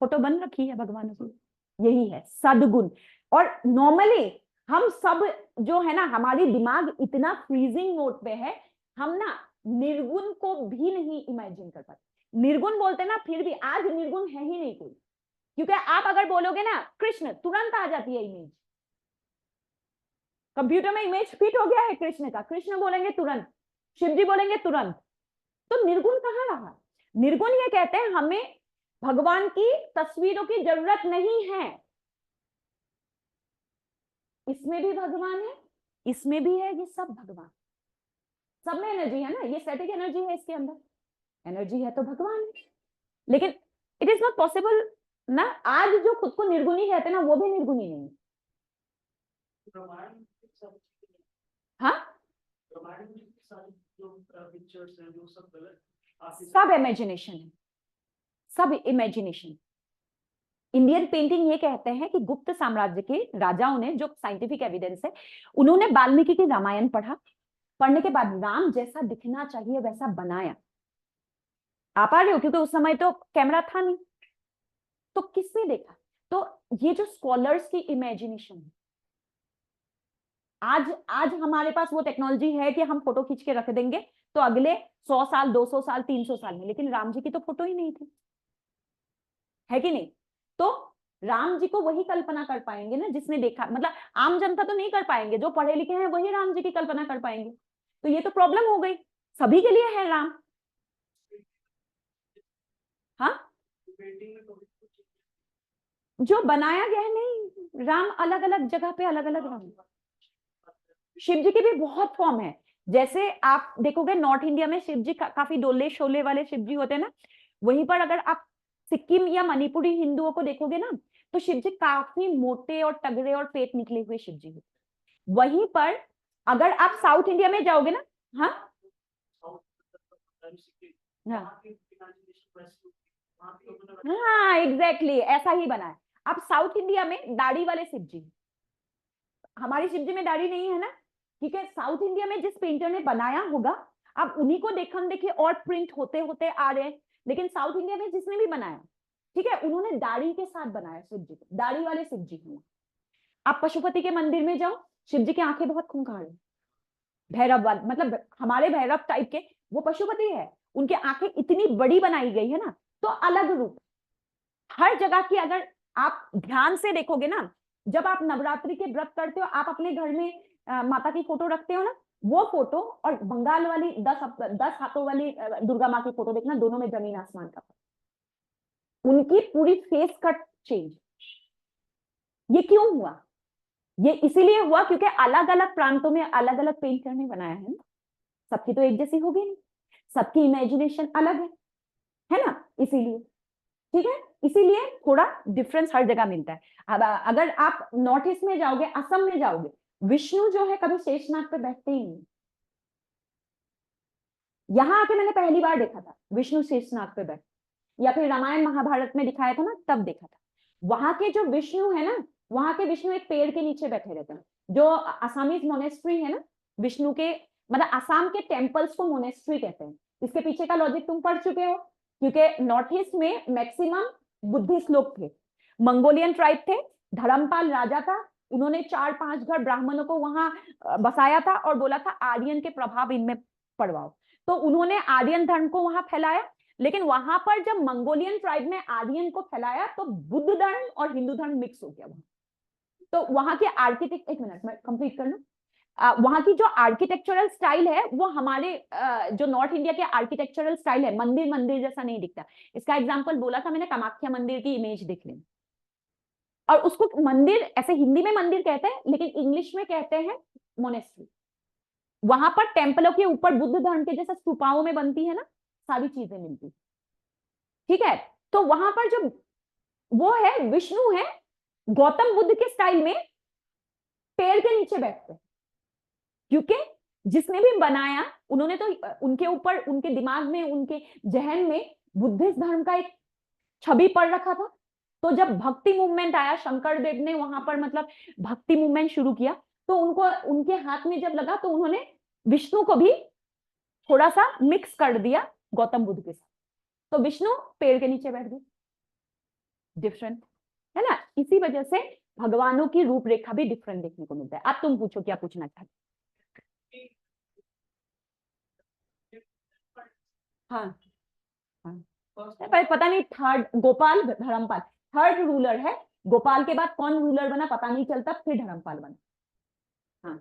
फोटो बन रखी है भगवान की, यही है सद्गुण। और नॉर्मली हम सब जो है ना, हमारी दिमाग इतना फ्रीजिंग मोड पे है, हम ना निर्गुण को भी नहीं इमेजिन कर पाते। निर्गुण बोलते ना, फिर भी आज निर्गुण है ही नहीं कोई, क्योंकि आप अगर बोलोगे ना कृष्ण, तुरंत आ जाती है इमेज, कंप्यूटर में इमेज फिट हो गया है कृष्ण का, कृष्ण बोलेंगे तुरंत, शिव जी बोलेंगे तुरंत। तो निर्गुण कहाँ रहा? निर्गुण ये कहते हैं हमें भगवान की तस्वीरों की जरूरत नहीं है, इसमें भी भगवान है, इसमें भी है, ये सब भगवान, सब में एनर्जी है ना, ये स्टैटिक एनर्जी है, इसके अंदर एनर्जी है तो भगवान है। लेकिन इट इज नॉट पॉसिबल ना, आज जो खुद को निर्गुणी कहते हैं ना, वो भी निर्गुणी नहीं। हाँ, सब इमेजिनेशन है, सब इमेजिनेशन। इंडियन पेंटिंग ये कहते हैं कि गुप्त साम्राज्य के राजाओं ने, जो साइंटिफिक एविडेंस है, उन्होंने वाल्मीकि की रामायण पढ़ा, पढ़ने के बाद राम जैसा दिखना चाहिए वैसा बनाया। आप आ रहे हो, क्योंकि उस समय तो कैमरा था नहीं, तो किसने देखा? तो ये जो स्कॉलर्स की इमेजिनेशन है, आज आज हमारे पास वो टेक्नोलॉजी है कि हम फोटो खींच के रख देंगे तो अगले 100 साल, 200 साल, 300 साल में, लेकिन राम जी की तो फोटो ही नहीं थी, है कि नहीं? तो राम जी को वही कल्पना कर पाएंगे ना जिसने देखा, मतलब आम जनता तो नहीं कर पाएंगे, जो पढ़े लिखे हैं वही राम जी की कल्पना कर पाएंगे। तो ये तो प्रॉब्लम हो गई, सभी के लिए है राम। हाँ, जो बनाया गया है, नहीं, राम अलग अलग जगह पे अलग अलग राम। शिव जी की भी बहुत फॉर्म है। जैसे आप देखोगे नॉर्थ इंडिया में शिव जी काफी डोले शोले वाले शिव जी होते हैं ना, वहीं पर अगर आप सिक्किम या मणिपुरी हिंदुओं को देखोगे ना, तो शिव जी काफी मोटे और तगड़े और पेट निकले हुए शिव जी होते। वहीं पर अगर आप साउथ इंडिया में जाओगे ना, हाँ हाँ हाँ एग्जैक्टली ऐसा ही बना है। अब साउथ इंडिया में दाढ़ी वाले शिव जी, हमारी शिव जी में दाढ़ी नहीं है ना, ठीक है। साउथ इंडिया में जिस पेंटर ने बनाया होगा, अब उन्हीं को देखम देखिए और प्रिंट होते होते आ रहे हैं, लेकिन साउथ इंडिया में जिसने भी बनाया, ठीक है, उन्होंने दाढ़ी के साथ बनाया शिव जी को, दाढ़ी वाले शिव जी को। आप पशुपति के मंदिर में जाओ, शिव जी की आंखें बहुत खूंखार है, भैरव वाले, मतलब हमारे भैरव टाइप के, वो पशुपति है, उनकी आंखें इतनी बड़ी बनाई गई है ना, तो अलग रूप हर जगह की। अगर आप ध्यान से देखोगे ना, जब आप नवरात्रि के व्रत करते हो, आप अपने घर में माता की फोटो रखते हो ना, वो फोटो और बंगाल वाली 10 हाथों वाली दुर्गा माँ की फोटो देखना, दोनों में जमीन आसमान का फर्क। उनकी पूरी फेस कट चेंज। ये क्यों हुआ? ये इसीलिए हुआ क्योंकि अलग अलग प्रांतों में अलग अलग पेंटर ने बनाया है ना, सबकी तो एक जैसी होगी नहीं, सबकी इमेजिनेशन अलग है ना, इसीलिए, ठीक है, इसीलिए थोड़ा डिफरेंस हर जगह मिलता है। अब अगर आप नॉर्थ ईस्ट में जाओगे, असम में जाओगे, विष्णु जो है कभी शेषनाग पे बैठते ही नहीं। यहां आके मैंने पहली बार देखा था विष्णु शेषनाग पे बैठ, या फिर रामायण महाभारत में दिखाया था ना, तब देखा था। वहां के जो विष्णु है ना, वहां के विष्णु एक पेड़ के नीचे बैठे रहते हैं। जो असमीज मोनेस्ट्री है ना, विष्णु के, मतलब असम के टेम्पल्स को मोनेस्ट्री कहते हैं। इसके पीछे का लॉजिक तुम पढ़ चुके हो, क्योंकि नॉर्थ ईस्ट में मैक्सिमम बुद्धिस्ट लोग थे, मंगोलियन ट्राइब थे, धर्मपाल राजा था, उन्होंने 4-5 घर ब्राह्मणों को वहां बसाया था और बोला था आर्यन के प्रभाव इनमें पड़वाओ। तो उन्होंने आर्यन धर्म को वहां फैलाया, लेकिन वहां पर जब मंगोलियन ट्राइब में आर्यन को फैलाया तो बुद्ध धर्म और हिंदू धर्म मिक्स हो गया वहां। तो वहां के आर्किटेक्ट, एक मिनट मैं कंप्लीट कर लूं, वहां की जो आर्किटेक्चरल स्टाइल है वो हमारे जो नॉर्थ इंडिया के आर्किटेक्चरल स्टाइल है, मंदिर मंदिर जैसा नहीं दिखता। इसका एग्जांपल बोला था मैंने, कामाख्या मंदिर की इमेज देख लें, और उसको मंदिर ऐसे हिंदी में मंदिर कहते हैं, लेकिन इंग्लिश में कहते हैं मोनेस्ट्री। वहां पर टेम्पलों के ऊपर बुद्ध धर्म के जैसे स्तूपाओं में बनती है ना, सारी चीजें मिलती, ठीक है। तो वहां पर जो वो है विष्णु है, गौतम बुद्ध के स्टाइल में पेड़ के नीचे बैठते हैं, क्योंकि जिसने भी बनाया उन्होंने तो उनके ऊपर, उनके दिमाग में, उनके जहन में बुद्धिस्ट धर्म का एक छवि पड़ रखा था। तो जब भक्ति मूवमेंट आया, शंकर देव ने वहां पर मतलब भक्ति मूवमेंट शुरू किया, तो उनको उनके हाथ में जब लगा तो उन्होंने विष्णु को भी थोड़ा सा मिक्स कर दिया गौतम बुद्ध के साथ, तो विष्णु पेड़ के नीचे बैठ गए। डिफरेंट है ना, इसी वजह से भगवानों की रूपरेखा भी डिफरेंट देखने को मिलता है। अब तुम पूछो क्या पूछना चाहते। हाँ हाँ, पर पता नहीं third Gopal Dharmapal, third ruler है, गोपाल के बाद कौन रूलर बना पता नहीं चलता, फिर धर्मपाल बना। हाँ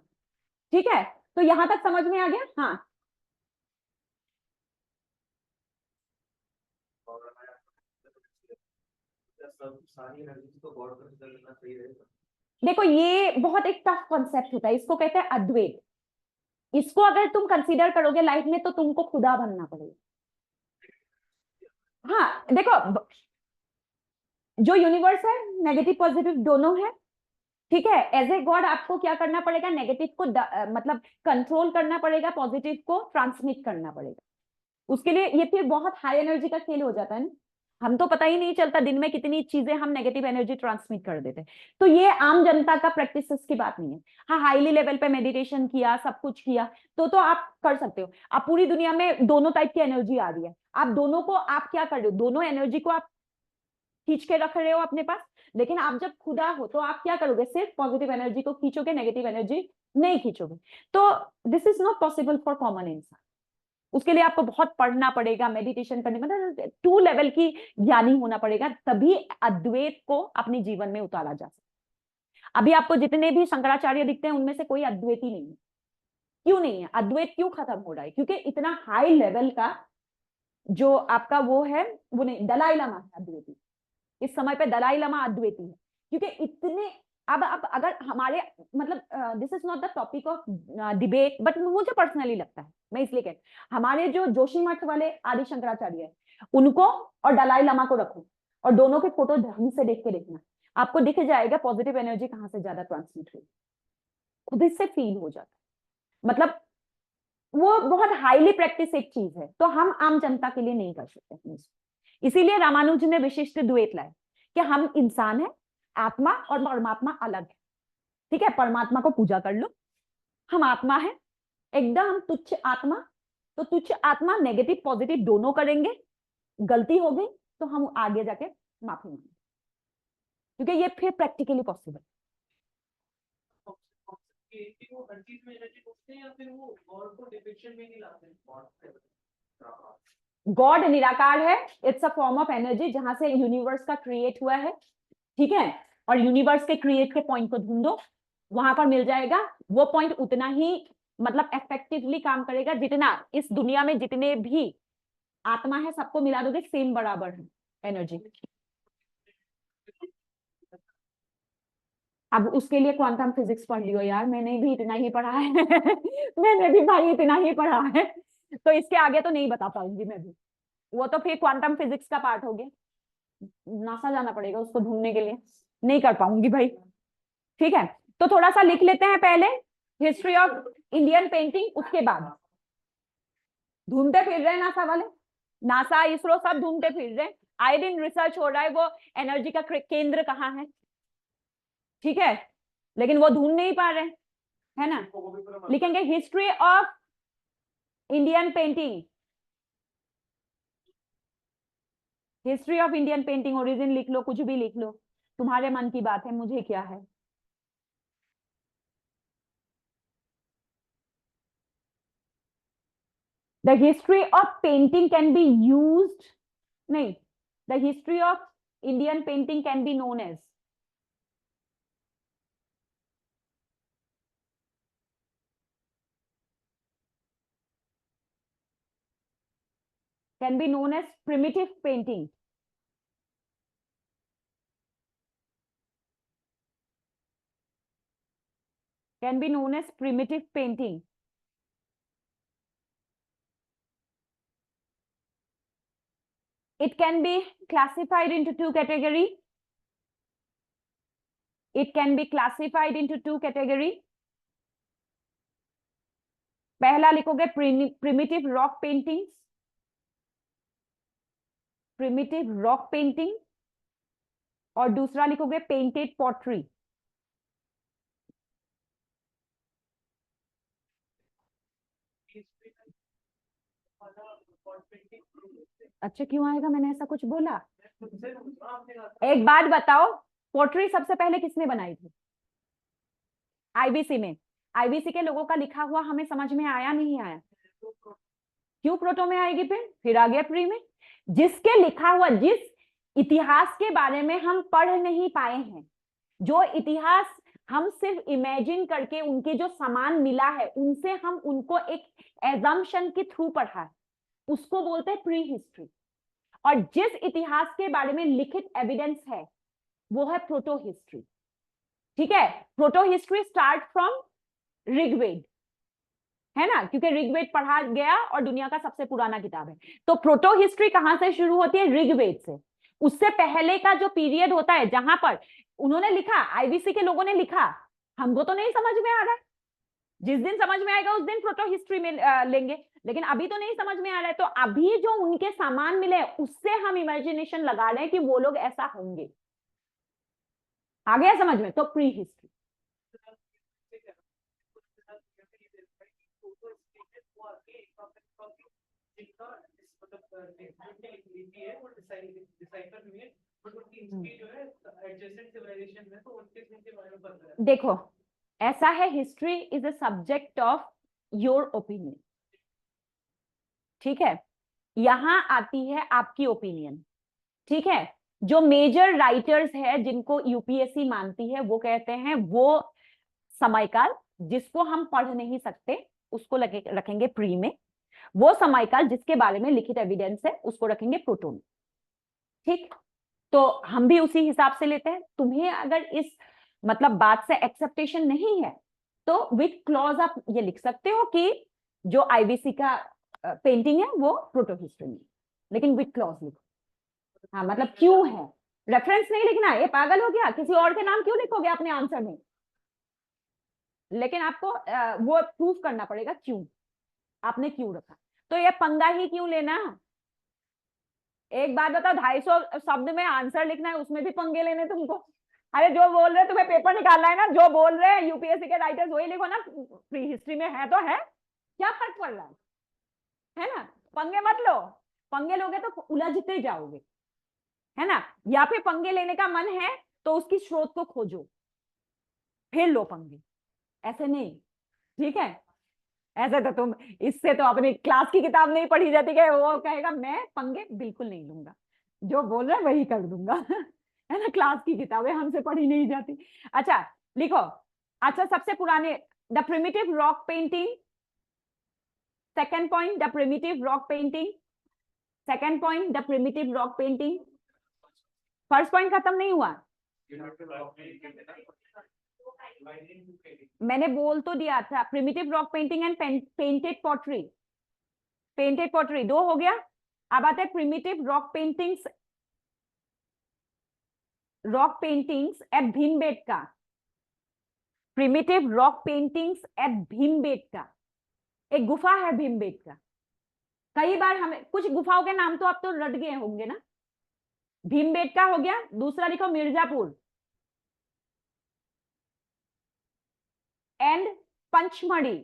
ठीक है, तो यहां तक समझ में आ गया। हाँ देखो, ये बहुत एक टफ कॉन्सेप्ट होता है, इसको कहते हैं अद्वैत। इसको अगर तुम कंसीडर करोगे लाइफ में तो तुमको खुदा बनना पड़ेगा। हाँ देखो, जो यूनिवर्स है नेगेटिव पॉजिटिव दोनों है, ठीक है। एज ए गॉड आपको क्या करना पड़ेगा, नेगेटिव को मतलब कंट्रोल करना पड़ेगा, पॉजिटिव को ट्रांसमिट करना पड़ेगा। उसके लिए ये फिर बहुत हाई एनर्जी का खेल हो जाता है ना, हम तो पता ही नहीं चलता दिन में कितनी चीजें हम नेगेटिव एनर्जी ट्रांसमिट कर देते हैं। तो ये आम जनता का प्रैक्टिस की बात नहीं है। हाँ, हाईली लेवल पे मेडिटेशन किया, सब कुछ किया, तो आप कर सकते हो। आप पूरी दुनिया में दोनों टाइप की एनर्जी आ रही है, आप दोनों को आप क्या कर रहे हो, दोनों एनर्जी को आप खींच के रख रहे हो अपने पास। लेकिन आप जब खुदा हो तो आप क्या करोगे, सिर्फ पॉजिटिव एनर्जी को खींचोगे, नेगेटिव एनर्जी नहीं खींचोगे। तो this is not possible for common इंसान। उसके लिए आपको बहुत पढ़ना पड़ेगा, मेडिटेशन करने, मतलब 2 लेवल की ज्ञानी होना पड़ेगा, तभी अद्वैत को अपने जीवन में उतारा जा सकता। अभी आपको जितने भी शंकराचार्य दिखते हैं उनमें से कोई अद्वैती नहीं है। क्यों नहीं है? अद्वैत क्यों खत्म हो रहा है? क्योंकि इतना हाई लेवल का जो आपका वो है, वो नहीं। दलाई लामा है अद्वैती, इस समय पे दलाई लामा अद्वैती है, क्योंकि इतने अब अगर हमारे मतलब this is not the topic of debate, but मुझे पर्सनली लगता है, मैं इसलिए कह, हमारे जो जोशी मठ वाले आदि शंकराचार्य है, उनको और दलाई लामा को रखो और दोनों के फोटो ध्यान से देख के देखना, आपको दिख जाएगा पॉजिटिव एनर्जी कहां से ज्यादा ट्रांसमिट हुई, खुद इससे फील हो जाता है। मतलब वो बहुत हाईली प्रैक्टिस एक चीज है, तो हम आम जनता के लिए नहीं कर सकते। इसीलिए रामानुज ने विशिष्ट द्वैत लाए कि हम इंसान है, आत्मा और परमात्मा अलग है। ठीक है, परमात्मा को पूजा कर लो, हम आत्मा है, एकदम हम तुच्छ आत्मा, तो तुच्छ आत्मा नेगेटिव पॉजिटिव दोनों करेंगे, गलती हो गई तो हम आगे जाके माफी मांगे, क्योंकि ये फिर प्रैक्टिकली पॉसिबल। वो हर चीज में एनर्जी ढूंढते हैं या फिर वो गॉड को डिपिक्शन में नहीं लाते हैं? गॉड निराकार है, it's a form of energy जहां से यूनिवर्स का क्रिएट हुआ है। ठीक है, और यूनिवर्स के क्रिएट के पॉइंट को ढूंढो, वहां पर मिल जाएगा। वो पॉइंट उतना ही मतलब इफेक्टिवली काम करेगा जितना इस दुनिया में जितने भी आत्मा है सबको मिला दोगे, सेम बराबर है एनर्जी। अब उसके लिए क्वांटम फिजिक्स पढ़ लियो यार, मैंने भी इतना ही पढ़ा है मैंने भी भाई इतना ही पढ़ा है, तो इसके आगे तो नहीं बता पाऊंगी मैं भी। वो तो फिर क्वांटम फिजिक्स का पार्ट हो गया, नासा जाना पड़ेगा उसको ढूंढने के लिए, नहीं कर पाऊंगी भाई। ठीक है, तो थोड़ा सा लिख लेते हैं पहले हिस्ट्री ऑफ इंडियन पेंटिंग, उसके बाद ढूंढते फिर रहे नासा वाले, नासा इसरो सब ढूंढते फिर रहे, आए दिन रिसर्च हो रहा है वो एनर्जी का केंद्र कहाँ है। ठीक है, लेकिन वो ढूंढ नहीं पा रहे, है ना। लिखेंगे history of Indian painting, history of Indian painting, origin लिख लो, कुछ भी लिख लो, तुम्हारे मन की बात है, मुझे क्या है। The history of painting can be used, नहीं, the history of Indian painting can be known as, can be known as primitive painting, can be known as primitive painting. It can be classified into two categories. It can be classified into two categories. पहला लिखोगे primitive rock paintings, primitive rock painting, और दूसरा लिखोगे painted pottery. अच्छा क्यों आएगा, मैंने ऐसा कुछ बोला? एक बात बताओ, पोट्री सबसे पहले किसने बनाई थी? आईबीसी में। आईबीसी के लोगों का लिखा हुआ हमें समझ में आया नहीं आया? क्यों प्रोटो में आएगी, फिर आ गया प्री में। जिसके लिखा हुआ, जिस इतिहास के बारे में हम पढ़ नहीं पाए हैं, जो इतिहास हम सिर्फ इमेजिन करके उनके जो सामान मिला है उनसे हम उनको एक एजम्पशन के थ्रू पढ़ा है, उसको बोलते हैं प्री हिस्ट्री। और जिस इतिहास के बारे में लिखित एविडेंस है वो है प्रोटो हिस्ट्री। ठीक है, proto history start from Rigveda, है ना, क्योंकि ऋग्वेद पढ़ा गया और दुनिया का सबसे पुराना किताब है। तो प्रोटो हिस्ट्री कहां से शुरू होती है? ऋग्वेद से। उससे पहले का जो पीरियड होता है जहां पर उन्होंने लिखा, आईबीसी के लोगों ने लिखा, हमको तो नहीं समझ में आ रहा है, जिस दिन समझ में आएगा उस दिन प्रोटो हिस्ट्री में लेंगे, लेकिन अभी तो नहीं समझ में आ रहा है। तो अभी जो उनके सामान मिले उससे हम इमेजिनेशन लगा लें कि वो लोग ऐसा होंगे। आ गया समझ में? तो प्री हिस्ट्री। देखो ऐसा है, history is a subject of your opinion, ठीक है, यहां आती है आपकी ओपिनियन। ठीक है, जो मेजर राइटर्स है जिनको यूपीएससी मानती है वो कहते हैं वो समयकाल जिसको हम पढ़ नहीं सकते उसको रखेंगे प्री में, वो समयकाल जिसके बारे में लिखित एविडेंस है उसको रखेंगे प्रोटो में। ठीक, तो हम भी उसी हिसाब से लेते हैं। तुम्हें अगर इस मतलब बात से एक्सेप्टेशन नहीं है तो विथ क्लॉज आप ये लिख सकते हो कि जो आईवीसी का पेंटिंग है वो प्रोटो हिस्ट्री में, लेकिन विथ क्लॉज लिखो। हाँ, मतलब क्यों है, रेफरेंस नहीं लिखना है, ये पागल हो गया, किसी और के नाम क्यों लिखोगे अपने आंसर में, लेकिन आपको वो प्रूफ करना पड़ेगा क्यों आपने क्यों रखा। तो ये पंगा ही क्यों लेना। एक बात बताओ, 250 शब्द में आंसर लिखना है, उसमें भी पंगे लेने तुमको। अरे जो बोल रहे तुम्हें पेपर निकालना है ना, जो बोल रहे हैं यूपीएससी के राइटर्स वही लिखो ना, प्री हिस्ट्री में है तो है, क्या फर्क पड़ रहा है ना। पंगे मत लो, पंगे लोगे तो उलझते जाओगे, है ना। या फिर पंगे लेने का मन है तो उसकी स्रोत को खोजो फिर लो पंगे, ऐसे नहीं। ठीक है, ऐसे तो तुम, इससे तो अपनी क्लास की किताब नहीं पढ़ी जाती कि वो कहेगा मैं पंगे बिल्कुल नहीं लूंगा, जो बोल रहे वही कर दूंगा है ना, क्लास की किताबें हमसे पढ़ी नहीं जाती। अच्छा लिखो, अच्छा सबसे पुराने, the primitive rock painting, second point the primitive rock painting, second point the primitive rock painting, first point खत्म नहीं हुआ, मैंने बोल तो दिया था primitive rock painting and painted pottery, painted pottery दो हो गया। अब आता है primitive rock paintings, rock paintings at Bhimbetka, primitive rock paintings at Bhimbetka, एक गुफा है भीमबेटका, कई बार हमें कुछ गुफाओं के नाम तो आप तो रट गए होंगे ना। भीमबेटका हो गया, दूसरा लिखो Mirzapur and Pachmarhi,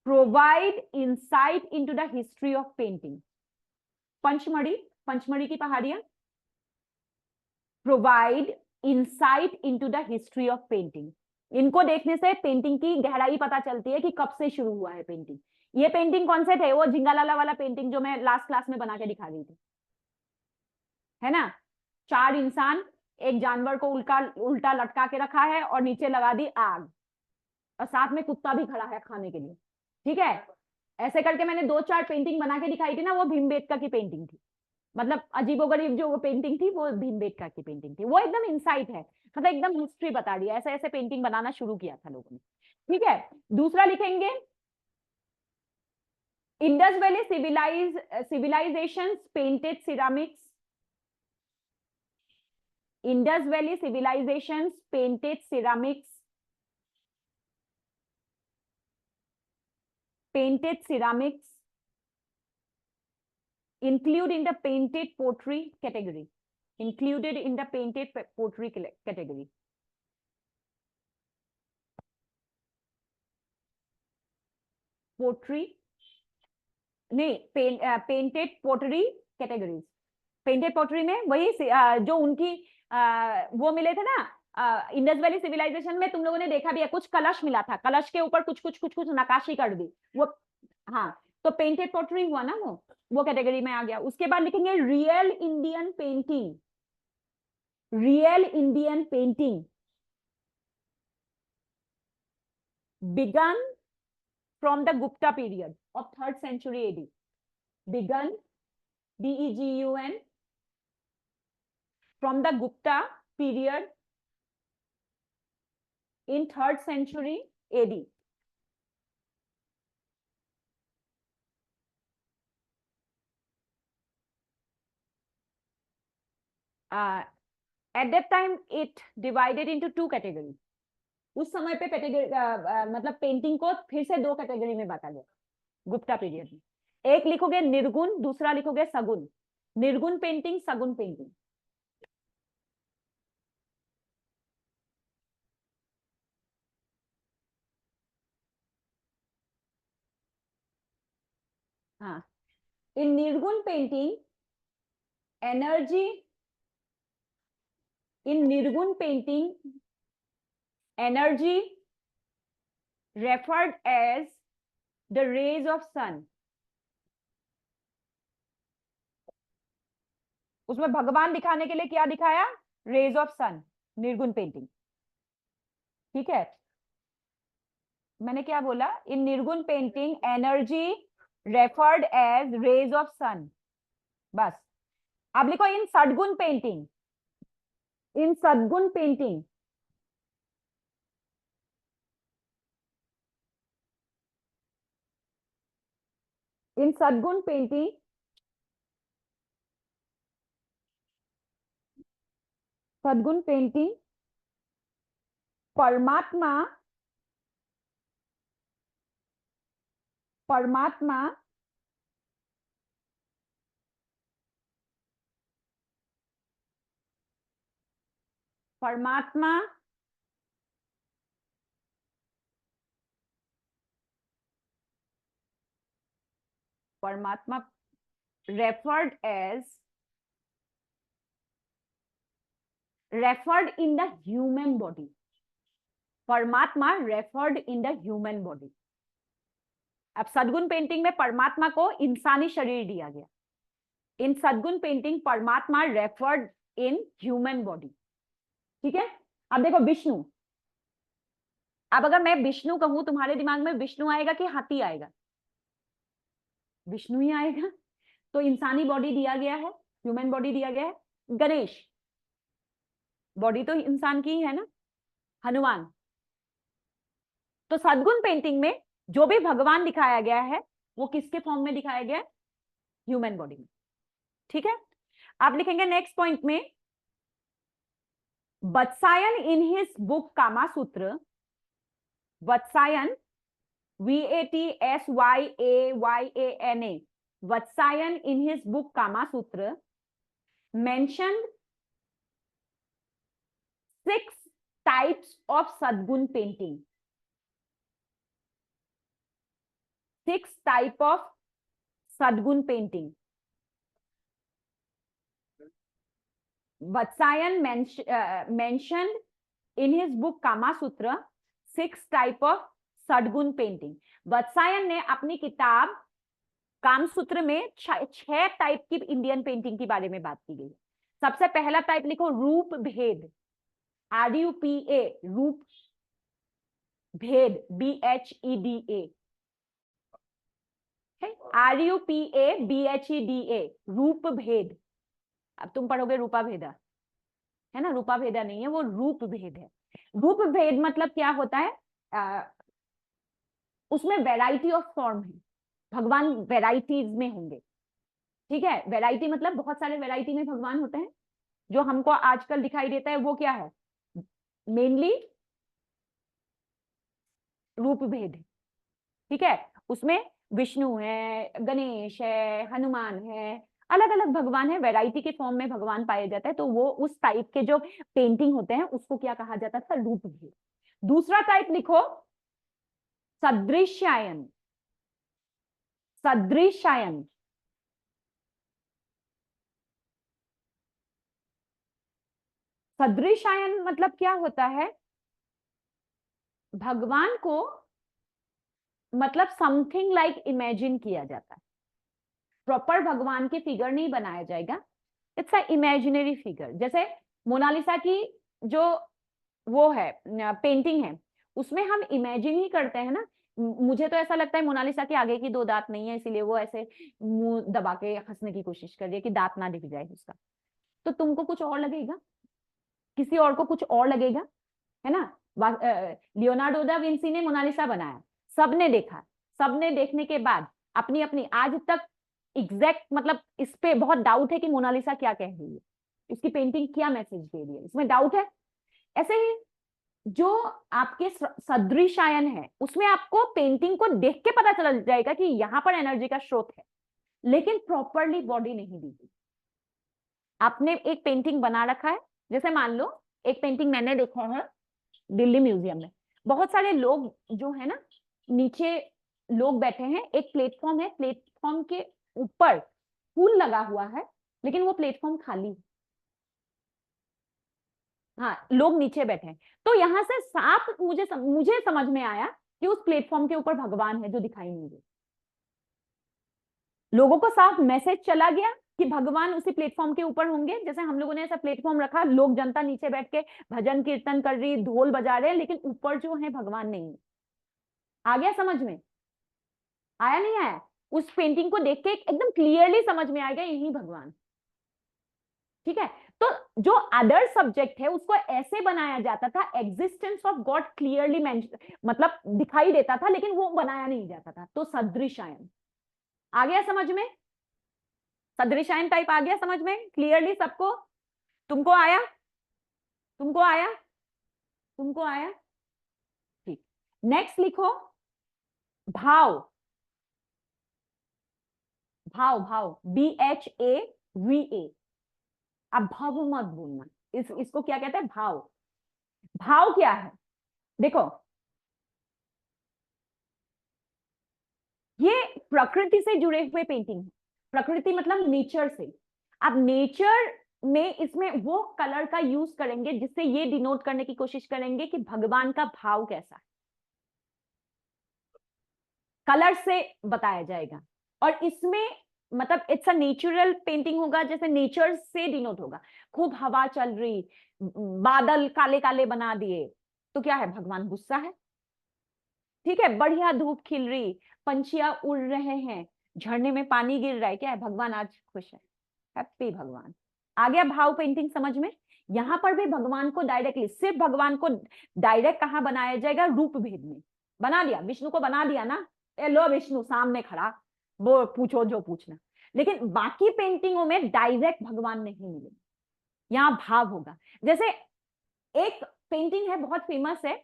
provide insight into the history of painting. Pachmarhi, Pachmarhi की पहाड़ियां, provide insight into the history of painting. इनको देखने से पेंटिंग की गहराई पता चलती है कि कब से शुरू हुआ है पेंटिंग। ये पेंटिंग कौन से थे, वो झिंगालाला वाला पेंटिंग जो मैं लास्ट क्लास में बना के दिखा रही थी, है ना। चार इंसान एक जानवर को उल्टा उल्टा लटका के रखा है और नीचे लगा दी आग, और साथ में कुत्ता भी खड़ा है खाने के लिए। ठीक है, ऐसे करके मैंने दो चार पेंटिंग बना के दिखाई थी ना, वो भीमबेटका की पेंटिंग थी। मतलब अजीबोगरीब जो वो पेंटिंग थी वो भीमबेटका की पेंटिंग थी, वो एकदम इंसाइट है, मतलब एकदम हिस्ट्री बता रही है, ऐसे ऐसे पेंटिंग बनाना शुरू किया था लोगों ने। ठीक है, दूसरा लिखेंगे Indus valley civilisation painted ceramics, Indus valley civilisation painted ceramics, painted ceramics include in the painted pottery category, included in the painted pottery category. Pottery नहीं, painted pottery categories, painted pottery में वही जो उनकी वो मिले थे ना इंडस वैली सिविलाइजेशन में, तुम लोगों ने देखा भी है, कुछ कलश मिला था, कलश के ऊपर कुछ कुछ कुछ कुछ नकाशी कर दी वो, हाँ, तो पेंटेड पोटरी हुआ ना, वो कैटेगरी में आ गया। उसके बाद लिखेंगे real Indian painting, real Indian painting begun from the Gupta period of 3rd century AD, begun begun from the Gupta period in 3rd century AD. At that time it divided into two categories. उस समय पे मतलब painting को फिर से दो category में बांटा गया गुप्ता पीरियड में। एक लिखोगे निर्गुण, दूसरा लिखोगे सगुण, निर्गुण पेंटिंग, सगुण पेंटिंग। हाँ, इन Nirgun painting energy, in Nirgun painting energy referred as the rays of sun. उसमें भगवान दिखाने के लिए क्या दिखाया? रेज ऑफ सन, निर्गुण पेंटिंग। ठीक है, मैंने क्या बोला? In Nirgun painting energy referred as rays of sun, बस। अब लिखो इन सदगुण पेंटिंग, इन सदगुण पेंटिंग इन सदगुण पेंटिंग सदगुण पेंटिंग परमात्मा परमात्मा परमात्मा परमात्मा referred in the human body. परमात्मा referred in the human body. अब सदगुण पेंटिंग में परमात्मा को इंसानी शरीर दिया गया। इन सदगुण पेंटिंग परमात्मा रेफर्ड इन ह्यूमन बॉडी। ठीक है, अब देखो विष्णु। अब अगर मैं विष्णु कहूं, तुम्हारे दिमाग में विष्णु आएगा कि हाथी आएगा? विष्णु ही आएगा। तो इंसानी बॉडी दिया गया है, ह्यूमन बॉडी दिया गया है। गणेश, बॉडी तो इंसान की ही है ना। हनुमान। तो सदगुण पेंटिंग में जो भी भगवान दिखाया गया है वो किसके फॉर्म में दिखाया गया है? ह्यूमन बॉडी में। ठीक है, आप लिखेंगे नेक्स्ट पॉइंट में, वत्सायन इन हिज बुक कामा सूत्र, वत्सायन VATSYAYANA, वत्सायन इन हिज बुक कामा सूत्र mentioned 6 types of sadgun painting. 6 type of sadgun painting. Vatsayan mentioned in his book Kama Sutra 6 type of sadgun painting. वत्सायन ने अपनी किताब काम सूत्र में 6 टाइप की इंडियन पेंटिंग के बारे में बात की गई। सबसे पहला टाइप लिखो रूप भेद, RUPA, रूप भेद, BHEDA, RUPA BHEDA, रूप भेद। अब तुम पढ़ोगे रूपा भेदा, है ना? रूपा भेदा नहीं है, वो रूप भेद है। रूप भेद मतलब क्या होता है? उसमें वैरायटी ऑफ फॉर्म है, भगवान वैरायटीज में होंगे। ठीक है, वैरायटी मतलब बहुत सारे वैरायटी में भगवान होते हैं। जो हमको आजकल दिखाई देता है वो क्या है? मेनली रूप भेद है। ठीक है, उसमें विष्णु है, गणेश है, हनुमान है, अलग अलग भगवान है, वैरायटी के फॉर्म में भगवान पाया जाता है। तो वो उस टाइप के जो पेंटिंग होते हैं उसको क्या कहा जाता था? रूप भेद। दूसरा टाइप लिखो सदृशायन। सदृशायन, सदृशायन मतलब क्या होता है? भगवान को मतलब समथिंग लाइक इमेजिन किया जाता है। प्रॉपर भगवान के फिगर नहीं बनाया जाएगा, इट्स अ इमेजिनरी फिगर। जैसे मोनालिसा की जो वो है पेंटिंग है, उसमें हम इमेजिन ही करते हैं ना। मुझे तो ऐसा लगता है मोनालिसा के आगे की 2 दांत नहीं है, इसीलिए वो ऐसे मुंह दबा के हंसने की कोशिश कर रही है कि दांत ना दिख जाए उसका। तो तुमको कुछ और लगेगा, किसी और को कुछ और लगेगा, है ना? लियोनार्डो दा विंसी ने मोनालिसा बनाया, सबने देखा, सबने देखने के बाद अपनी अपनी, आज तक एग्जैक्ट मतलब इस पे बहुत डाउट है कि मोनालिसा क्या कह रही है, इसकी पेंटिंग क्या मैसेज दे रही है, इसमें डाउट है। ऐसे ही जो आपके सदृशायन है उसमें आपको पेंटिंग को देख के पता चल जाएगा कि यहाँ पर एनर्जी का स्रोत है, लेकिन प्रॉपरली बॉडी नहीं दी गई। आपने एक पेंटिंग बना रखा है, जैसे मान लो एक पेंटिंग मैंने देखा है दिल्ली म्यूजियम में, बहुत सारे लोग जो है ना, नीचे लोग बैठे हैं, एक प्लेटफॉर्म है, प्लेटफॉर्म के ऊपर फूल लगा हुआ है, लेकिन वो प्लेटफॉर्म खाली है। हाँ, लोग नीचे बैठे हैं। तो यहां से साफ मुझे समझ में आया कि उस प्लेटफॉर्म के ऊपर भगवान है जो दिखाई नहीं दे। लोगों को साफ मैसेज चला गया कि भगवान उसी प्लेटफॉर्म के ऊपर होंगे। जैसे हम लोगों ने ऐसा प्लेटफॉर्म रखा, लोग जनता नीचे बैठ के भजन कीर्तन कर रही, ढोल बजा रहे हैं, लेकिन ऊपर जो है भगवान नहीं है। आ गया समझ में? आया नहीं आया? उस पेंटिंग को देख के एकदम क्लियरली समझ में आएगा यही भगवान। ठीक है, तो जो अदर सब्जेक्ट है उसको ऐसे बनाया जाता था, एग्जिस्टेंस ऑफ गॉड क्लियरली मतलब दिखाई देता था, लेकिन वो बनाया नहीं जाता था। तो सदृशायन आ गया समझ में? सदृशायन टाइप आ गया समझ में क्लियरली सबको? तुमको आया? तुमको आया? तुमको आया? ठीक, नेक्स्ट लिखो भाव। भाव, भाव, BHAVA। अब भाव मत बोलना, इसको क्या कहते हैं? भाव। भाव क्या है? देखो, ये प्रकृति से जुड़े हुए पेंटिंग है। प्रकृति मतलब नेचर से। अब नेचर में इसमें वो कलर का यूज करेंगे जिससे ये डिनोट करने की कोशिश करेंगे कि भगवान का भाव कैसा है, कलर से बताया जाएगा। और इसमें मतलब इट्स अ नेचुरल पेंटिंग होगा, जैसे नेचर से डिनोट होगा। खूब हवा चल रही, बादल काले काले बना दिए, तो क्या है? भगवान गुस्सा है। ठीक है, बढ़िया धूप खिल रही, पंछियां उड़ रहे हैं, झरने में पानी गिर रहा है, क्या है? भगवान आज खुश है, हैप्पी भगवान। आ गया भाव पेंटिंग समझ में? यहां पर भी भगवान को डायरेक्टली, सिर्फ भगवान को डायरेक्ट कहां बनाया जाएगा? रूप भेद में बना दिया। विष्णु को बना दिया ना, ए लो विष्णु सामने खड़ा, वो पूछो जो पूछना। लेकिन बाकी पेंटिंगों में डायरेक्ट भगवान नहीं मिलेगा, यहाँ भाव होगा। जैसे एक पेंटिंग है बहुत फेमस है,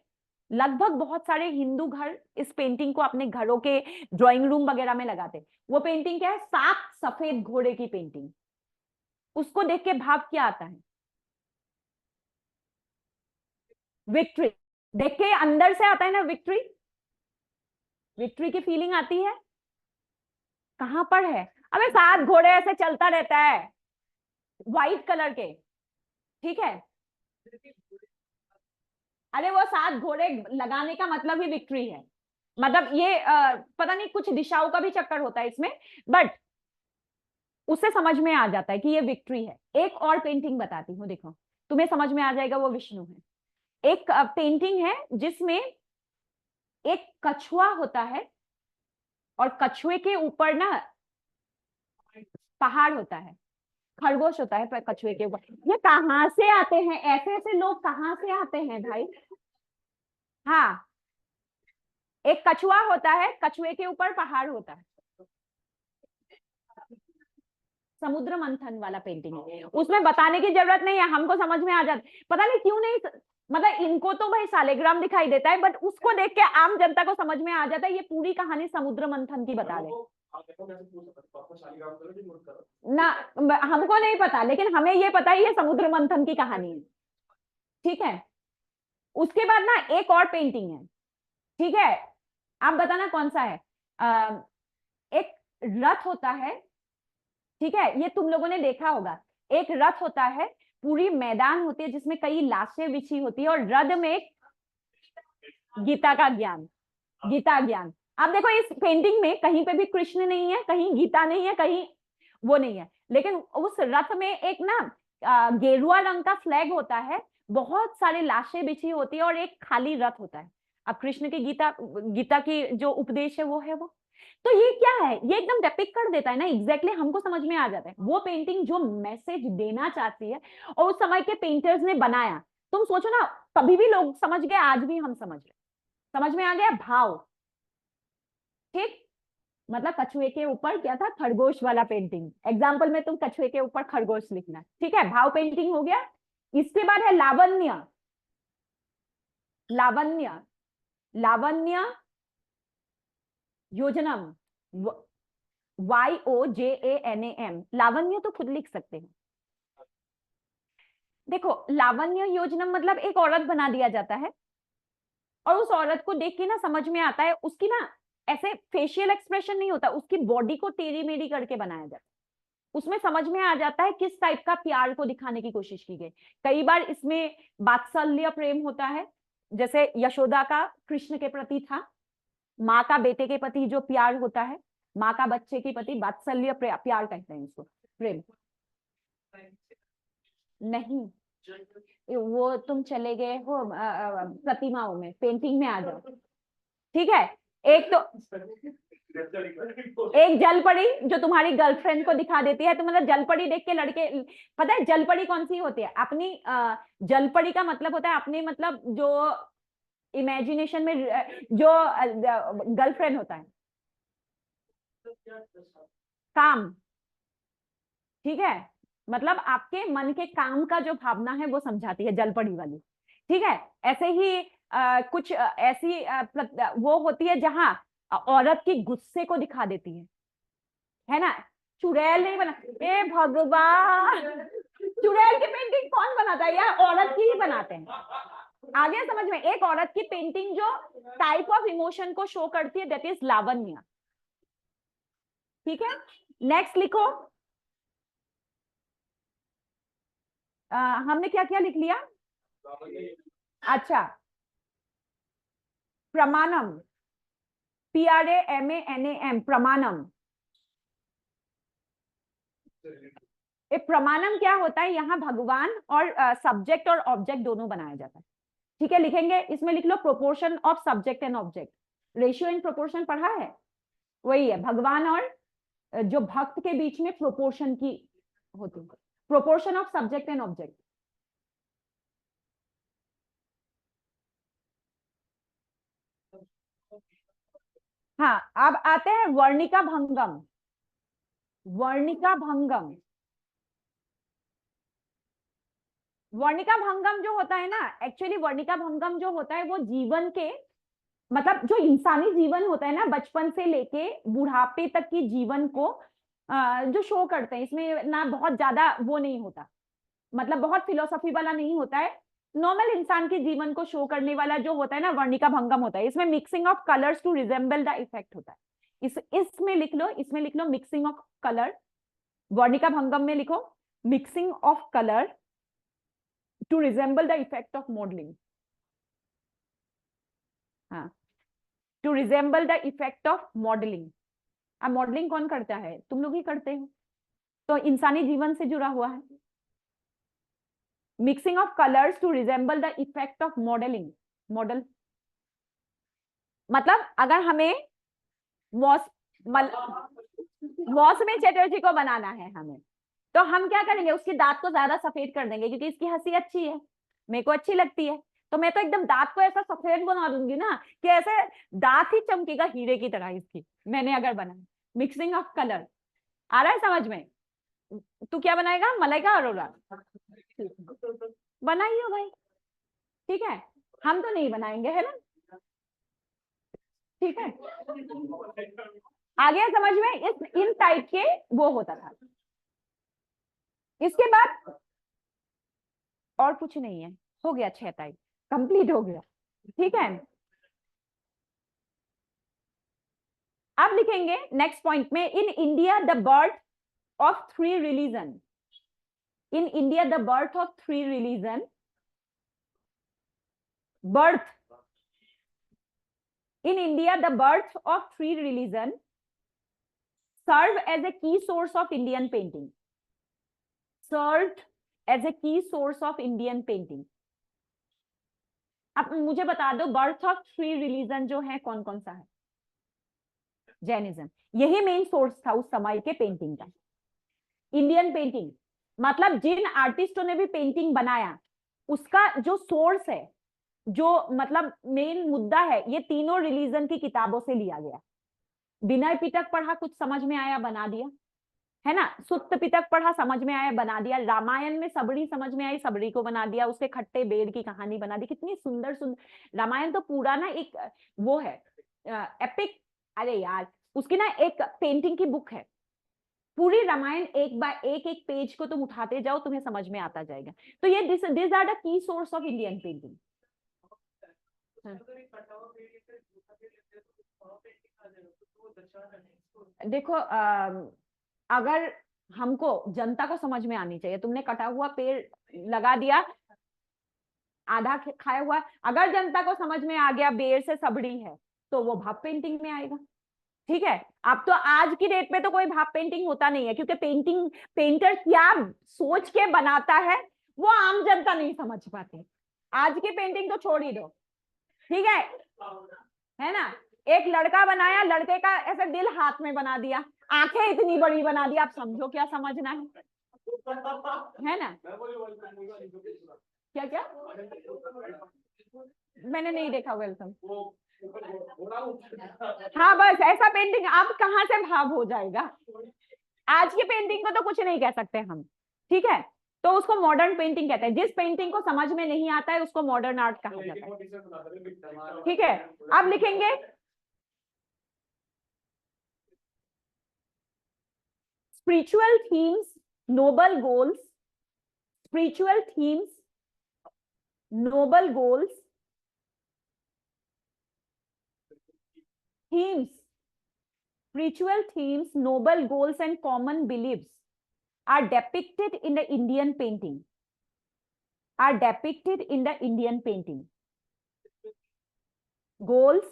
लगभग बहुत सारे हिंदू घर इस पेंटिंग को अपने घरों के ड्राइंग रूम वगैरह में लगाते। वो पेंटिंग क्या है? 7 सफेद घोड़े की पेंटिंग। उसको देख के भाव क्या आता है? विक्ट्री। देख के अंदर से आता है ना विक्ट्री, विक्ट्री की फीलिंग आती है। कहां पर है? अबे 7 घोड़े ऐसे चलता रहता है, व्हाइट कलर के। ठीक है, अरे वो 7 घोड़े लगाने का मतलब ही विक्ट्री है। मतलब ये पता नहीं कुछ दिशाओं का भी चक्कर होता है इसमें, बट उससे समझ में आ जाता है कि ये विक्ट्री है। एक और पेंटिंग बताती हूँ, देखो तुम्हें समझ में आ जाएगा, वो विष्णु है। एक पेंटिंग है जिसमें एक कछुआ होता है और कछुए के ऊपर ना पहाड़ होता है, खरगोश होता है कछुए के ऊपर। ये कहाँ से आते हैं? ऐसे ऐसे लोग कहाँ से आते हैं भाई? हाँ, एक कछुआ होता है, कछुए के ऊपर पहाड़ होता है। समुद्र मंथन वाला पेंटिंग है, उसमें बताने की जरूरत नहीं है, हमको समझ में आ जाता। पता नहीं क्यों नहीं, मतलब इनको तो भाई सालेग्राम दिखाई देता है, बट उसको देख के आम जनता को समझ में आ जाता है ये पूरी कहानी समुद्र मंथन की बता रहे ना। हमको नहीं पता, लेकिन हमें ये पता है ये समुद्र मंथन की कहानी है। ठीक है, उसके बाद ना एक और पेंटिंग है। ठीक है, आप बताना कौन सा है। एक रथ होता है, ठीक है, ये तुम लोगों ने देखा होगा। एक रथ होता है, पूरी मैदान होती है जिसमें कई लाशें बिछी होती है, और रथ में गीता का ज्ञान, गीता ज्ञान। अब देखो इस पेंटिंग में कहीं पे भी कृष्ण नहीं है, कहीं गीता नहीं है, कहीं वो नहीं है, लेकिन उस रथ में एक ना गेरुआ रंग का फ्लैग होता है, बहुत सारी लाशें बिछी होती है, और एक खाली रथ होता है। अब कृष्ण की गीता, गीता की जो उपदेश है वो है वो। तो ये क्या है? ये एकदम डेपिक्ट कर देता है ना, एग्जैक्टली हमको समझ में आ जाता है वो पेंटिंग जो मैसेज देना चाहती है, और उस समय के पेंटर्स ने बनाया। तुम सोचो ना, तभी भी लोग समझ गए, आज भी हम समझ रहे। समझ में आ गया भाव? ठीक, मतलब कछुए के ऊपर क्या था? खरगोश वाला पेंटिंग। एग्जाम्पल में तुम कछुए के ऊपर खरगोश लिखना। ठीक है, भाव पेंटिंग हो गया। इसके बाद है लावण्य। लावण्य, लावण्य योजनम, YOJANAM। लावण्य तो खुद लिख सकते हैं। देखो लावण्य योजनम मतलब एक औरत बना दिया जाता है, और उस औरत को देख के ना समझ में आता है, उसकी ना ऐसे फेशियल एक्सप्रेशन नहीं होता, उसकी बॉडी को टेढ़ी मेढ़ी करके बनाया जाता है। उसमें समझ में आ जाता है किस टाइप का प्यार को दिखाने की कोशिश की गई। कई बार इसमें वात्सल्य प्रेम होता है, जैसे यशोदा का कृष्ण के प्रति था। माँ का बेटे के प्रति जो प्यार होता है, माँ का बच्चे के प्रति वात्सल्य प्यार कहते हैं इसको, प्रेम। नहीं, वो तुम चले गए हो प्रतिमाओं में, पेंटिंग में आ जाओ। ठीक है, एक तो एक जलपरी जो तुम्हारी गर्लफ्रेंड को दिखा देती है, तो मतलब जलपरी देख के लड़के, पता है जलपरी कौन सी होती है? अपनी जलपरी का मतलब होता है अपने, मतलब जो इमेजिनेशन में जो गर्लफ्रेंड होता है, काम। ठीक है, मतलब आपके मन के काम का जो भावना है वो समझाती है जलपरी वाली। ठीक है, ऐसे ही कुछ ऐसी वो होती है जहां औरत की गुस्से को दिखा देती है ना? चुड़ैल नहीं बना, ए भगवान, चुड़ैल की पेंटिंग कौन बनाता है यार? औरत की ही बनाते हैं। आगे समझ में, एक औरत की पेंटिंग जो टाइप ऑफ इमोशन को शो करती है, दैट इज लावण्य। ठीक है, नेक्स्ट लिखो। हमने क्या क्या लिख लिया? अच्छा, प्रमाणम, PRAMANAM, प्रमाणम। ये प्रमाणम क्या होता है? यहाँ भगवान और सब्जेक्ट और ऑब्जेक्ट दोनों बनाया जाता है। ठीक है, लिखेंगे, इसमें लिख लो proportion of subject and object. Ratio in proportion पढ़ा है? वही है, भगवान और जो भक्त के बीच में प्रोपोर्शन की होती है, proportion of subject and object. हाँ, अब आते हैं वर्णिका भंगम। वर्णिका भंगम, वर्णिका भंगम जो होता है ना, एक्चुअली वर्णिका भंगम जो होता है वो जीवन के, मतलब जो इंसानी जीवन होता है ना, बचपन से लेके बुढ़ापे तक की जीवन को जो शो करते हैं। इसमें ना बहुत ज्यादा वो नहीं होता, मतलब बहुत फिलोसफी वाला नहीं होता है, नॉर्मल इंसान के जीवन को शो करने वाला जो होता है ना, वर्णिका भंगम होता है। इसमें mixing of colours to resemble the effect होता है। इसमें लिख लो, इसमें लिख लो मिक्सिंग ऑफ कलर। वर्णिका भंगम में लिखो mixing of colour to resemble the effect of modelling. हाँ, to resemble the effect of modelling. अब मॉडलिंग कौन करता है? तुम लोग ही करते हो, तो इंसानी जीवन से जुड़ा हुआ है। Mixing of colours to resemble the effect of modelling. Model मतलब अगर हमें मौसमी चटर्जी को बनाना है हमें, तो हम क्या करेंगे? उसकी दांत को ज्यादा सफेद कर देंगे, क्योंकि इसकी हंसी अच्छी है, मेरे को अच्छी लगती है, तो मैं तो एकदम दांत को ऐसा सफेद बना दूंगी ना कि ऐसे दांत ही चमकेगा हीरे की तरह इसकी, मैंने अगर बनाया। मिक्सिंग ऑफ कलर, आ रहा है समझ में? तू क्या बनाएगा? मलाइका अरोरा बनाइयो भाई। ठीक है, हम तो नहीं बनाएंगे, है ना? ठीक है, आ गया समझ में? इन टाइप के वो होता था। इसके बाद और कुछ नहीं है, हो गया 6 टाइप, कंप्लीट हो गया। ठीक है, अब लिखेंगे नेक्स्ट पॉइंट में, in India the birth of 3 religion. In India the birth of 3 religion, birth in India the birth of 3 religion serve as a key source of Indian painting, served as a key source of Indian painting। अब मुझे बता दो birth of 3 religion जो है कौन कौन सा है? जैनिज्म, यही मेन सोर्स था उस समय के पेंटिंग का। इंडियन पेंटिंग मतलब जिन आर्टिस्टों ने भी पेंटिंग बनाया उसका जो सोर्स है, जो मतलब मेन मुद्दा है, ये तीनों रिलीजन की किताबों से लिया गया। विनय पिटक पढ़ा, कुछ समझ में आया, बना दिया, है ना? सुत्त पिटक पढ़ा, समझ में आया, बना दिया। रामायण में सबड़ी समझ में आई, सबड़ी को बना दिया। उसके खट्टे बेर की कहानी बना दी, कितनी सुंदर सुंदर। रामायण तो पूरा ना एक वो है, एपिक। अरे यार, उसकी ना एक पेंटिंग की बुक है पूरी, रामायण एक बाय एक एक पेज को तुम उठाते जाओ, तुम्हें समझ में आता जाएगा। तो ये this are the key source of Indian painting. देखो अगर हमको जनता को समझ में आनी चाहिए, तुमने कटा हुआ पेड़ लगा दिया, आधा खाया हुआ, अगर जनता को समझ में आ गया बेर से सबड़ी है, तो वो भाप पेंटिंग में आएगा। ठीक है, अब तो आज की डेट में तो कोई भाप पेंटिंग होता नहीं है, क्योंकि पेंटर क्या सोच के बनाता है वो आम जनता नहीं समझ पाती। आज की पेंटिंग तो छोड़ ही दो, ठीक है ना। एक लड़का बनाया, लड़के का ऐसा दिल हाथ में बना दिया, आंखें इतनी बड़ी बना दी, आप समझो क्या समझना है ना। क्या क्या, मैंने नहीं देखा वेलकम। हाँ बस ऐसा पेंटिंग अब कहाँ से भाव हो जाएगा। आज की पेंटिंग को तो कुछ नहीं कह सकते हम, ठीक है। तो उसको मॉडर्न पेंटिंग कहते हैं। जिस पेंटिंग को समझ में नहीं आता है उसको मॉडर्न आर्ट कहा जाता है, ठीक है। अब लिखेंगे spiritual themes, noble goals, spiritual themes, noble goals, themes, spiritual themes, noble goals and common beliefs are depicted in the Indian painting. Are depicted in the Indian painting. Goals,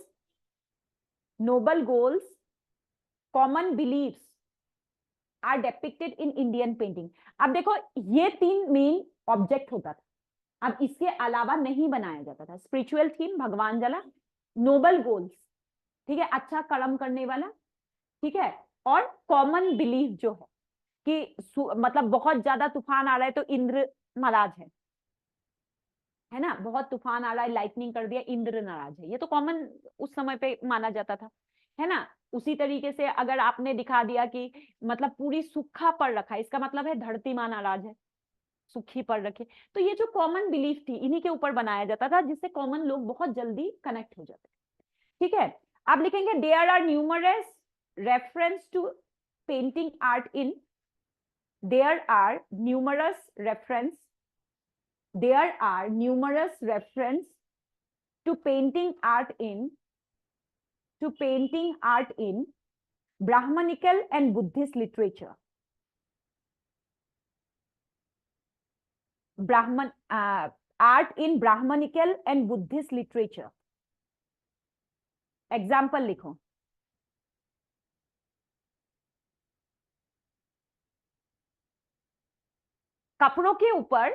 noble goals, common beliefs are depicted in Indian painting. अब देखो ये 3 main object होता था, अब इसके अलावा नहीं बनाया जाता था। स्पिरिचुअल थीम भगवान जला, नोबल गोल्स, ठीक है, अच्छा कर्म करने वाला, ठीक है, और कॉमन बिलीफ जो है कि मतलब बहुत ज्यादा तूफान आ रहा है तो इंद्र नाराज है ना, बहुत तूफान आ रहा है लाइटनिंग कर दिया, इंद्र नाराज है, ये तो कॉमन उस समय पे माना जाता था, है ना। उसी तरीके से अगर आपने दिखा दिया कि मतलब पूरी सूखा पड़ रखा है, इसका मतलब है धरती मां नाराज है, सूखी पड़ रखी। तो ये जो कॉमन बिलीफ थी इन्हीं के ऊपर बनाया जाता था, जिससे कॉमन लोग बहुत जल्दी कनेक्ट हो जाते, ठीक है। आप लिखेंगे there are numerous reference to painting art in, there are numerous reference to painting art in Brahmanical and Buddhist literature. Art in Brahmanical and Buddhist literature. Example लिखो। कपड़ों के ऊपर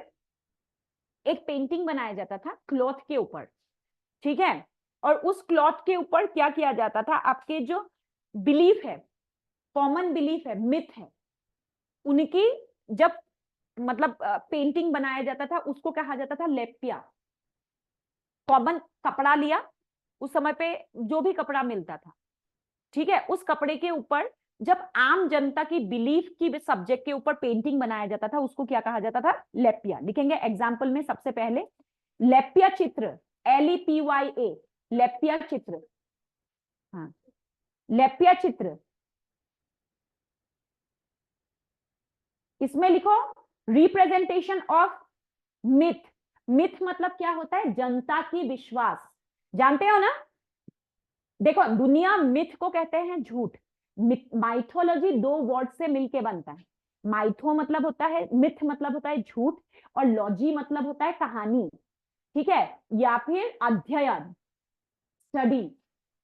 एक पेंटिंग बनाया जाता था, क्लॉथ के ऊपर, ठीक है। और उस क्लॉथ के ऊपर क्या किया जाता था, आपके जो बिलीफ है, कॉमन बिलीफ है, मिथ है, उनकी जब मतलब पेंटिंग बनाया जाता था उसको कहा जाता था लेप्या। कॉमन कपड़ा लिया, उस समय पे जो भी कपड़ा मिलता था, ठीक है, उस कपड़े के ऊपर जब आम जनता की बिलीफ की सब्जेक्ट के ऊपर पेंटिंग बनाया जाता था उसको क्या कहा जाता था, लेप्या। लिखेंगे एग्जाम्पल में सबसे पहले लेप्या चित्र, LEPYA, लेप्या चित्र, हाँ लेप्या चित्र। इसमें लिखो रिप्रेजेंटेशन ऑफ मिथ। मिथ मतलब क्या होता है, जनता की विश्वास, जानते हो ना। देखो दुनिया मिथ को कहते हैं झूठ। माइथोलॉजी 2 वर्ड से मिलके बनता है। माइथो मतलब होता है, मिथ मतलब होता है झूठ, और लॉजी मतलब होता है कहानी, ठीक है, या फिर अध्ययन, स्टडी,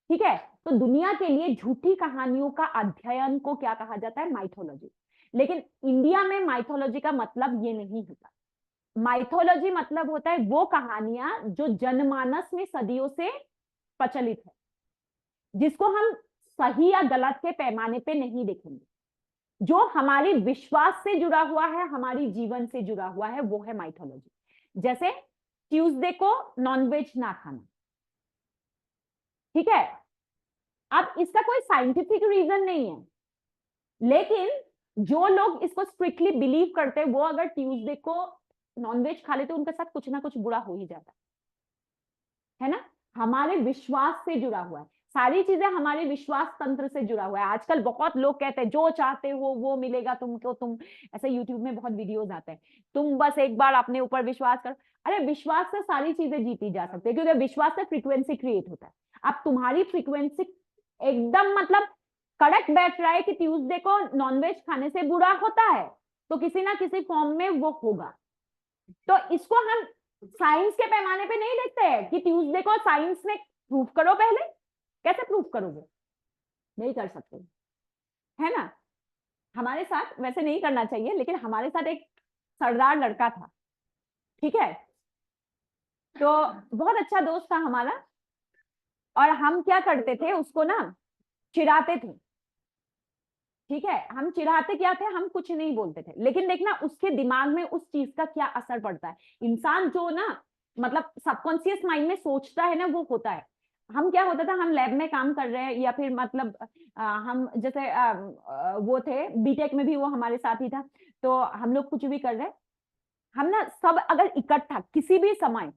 ठीक है। तो दुनिया के लिए झूठी कहानियों का अध्ययन को क्या कहा जाता है, माइथोलॉजी। लेकिन इंडिया में माइथोलॉजी का मतलब ये नहीं होता। माइथोलॉजी मतलब होता है वो कहानियां जो जनमानस में सदियों से प्रचलित है, जिसको हम सही या गलत के पैमाने पे नहीं देखेंगे, जो हमारी विश्वास से जुड़ा हुआ है, हमारी जीवन से जुड़ा हुआ है, वो है माइथोलॉजी। जैसे ट्यूसडे को नॉनवेज ना खाना, ठीक है। अब इसका कोई साइंटिफिक रीजन नहीं है, लेकिन जो लोग इसको स्ट्रिक्टली बिलीव करते हैं वो अगर ट्यूसडे को नॉनवेज खा लेते, उनके साथ कुछ ना कुछ बुरा हो ही जाता है ना। हमारे विश्वास से जुड़ा हुआ है, सारी चीजें हमारे विश्वास तंत्र से जुड़ा हुआ है। आजकल बहुत लोग कहते हैं जो चाहते हो वो मिलेगा तुमको, तुम ऐसे यूट्यूब में बहुत वीडियोस आते हैं, तुम बस एक बार अपने ऊपर विश्वास करो। अरे विश्वास से सारी चीजें जीती जा सकती है, क्योंकि विश्वास से फ्रीक्वेंसी क्रिएट होता है। अब तुम्हारी फ्रीक्वेंसी एकदम मतलब करेक्ट बैठ रहा है कि ट्यूसडे को नॉनवेज खाने से बुरा होता है, तो किसी ना किसी फॉर्म में वो होगा। तो इसको हम साइंस के पैमाने पे नहीं देखते हैं कि ट्यूसडे को साइंस ने प्रूव करो पहले, कैसे प्रूव करोगे? नहीं कर सकते, है ना। हमारे साथ वैसे नहीं करना चाहिए, लेकिन हमारे साथ एक सरदार लड़का था, ठीक है, तो बहुत अच्छा दोस्त था हमारा, और हम क्या करते थे, उसको ना चिढ़ाते थे, ठीक है। हम चिढ़ाते क्या थे, हम कुछ नहीं बोलते थे, लेकिन देखना उसके दिमाग में उस चीज का क्या असर पड़ता है। इंसान जो ना मतलब सबकॉन्शियस माइंड में सोचता है ना, वो होता है। हम क्या होता था, हम लैब में काम कर रहे हैं, या फिर मतलब हम जैसे वो थे बीटेक में भी, वो हमारे साथ ही था, तो हम लोग कुछ भी कर रहे हैं, हम ना सब अगर इकट्ठा किसी भी समय,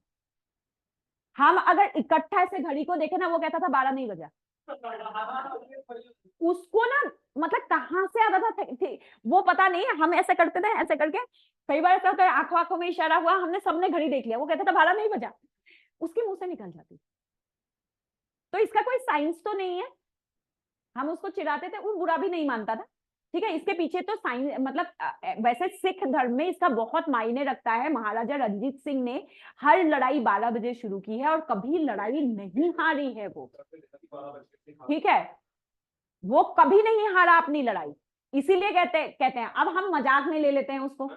हम अगर इकट्ठा से घड़ी को देखे ना, वो कहता था 12 नहीं बजा। उसको ना मतलब कहाँ से आता था वो पता नहीं, हम ऐसे करते थे, ऐसे करके कई बार ऐसा होता है, आंखों आंखों में इशारा हुआ, हमने सबने घड़ी देख लिया, वो कहता था 12 नहीं बजा, उसके मुंह से निकल जाती। तो इसका कोई साइंस तो नहीं है, हम उसको चिढ़ाते थे, वो बुरा भी नहीं मानता था, ठीक है। इसके पीछे तो साइंस मतलब वैसे सिख धर्म में इसका बहुत मायने रखता है। महाराजा रंजीत सिंह ने हर लड़ाई 12 बजे शुरू की है, और कभी लड़ाई नहीं हारी है वो, ठीक है, वो कभी नहीं हारा अपनी लड़ाई, इसीलिए कहते हैं। अब हम मजाक में ले लेते हैं उसको।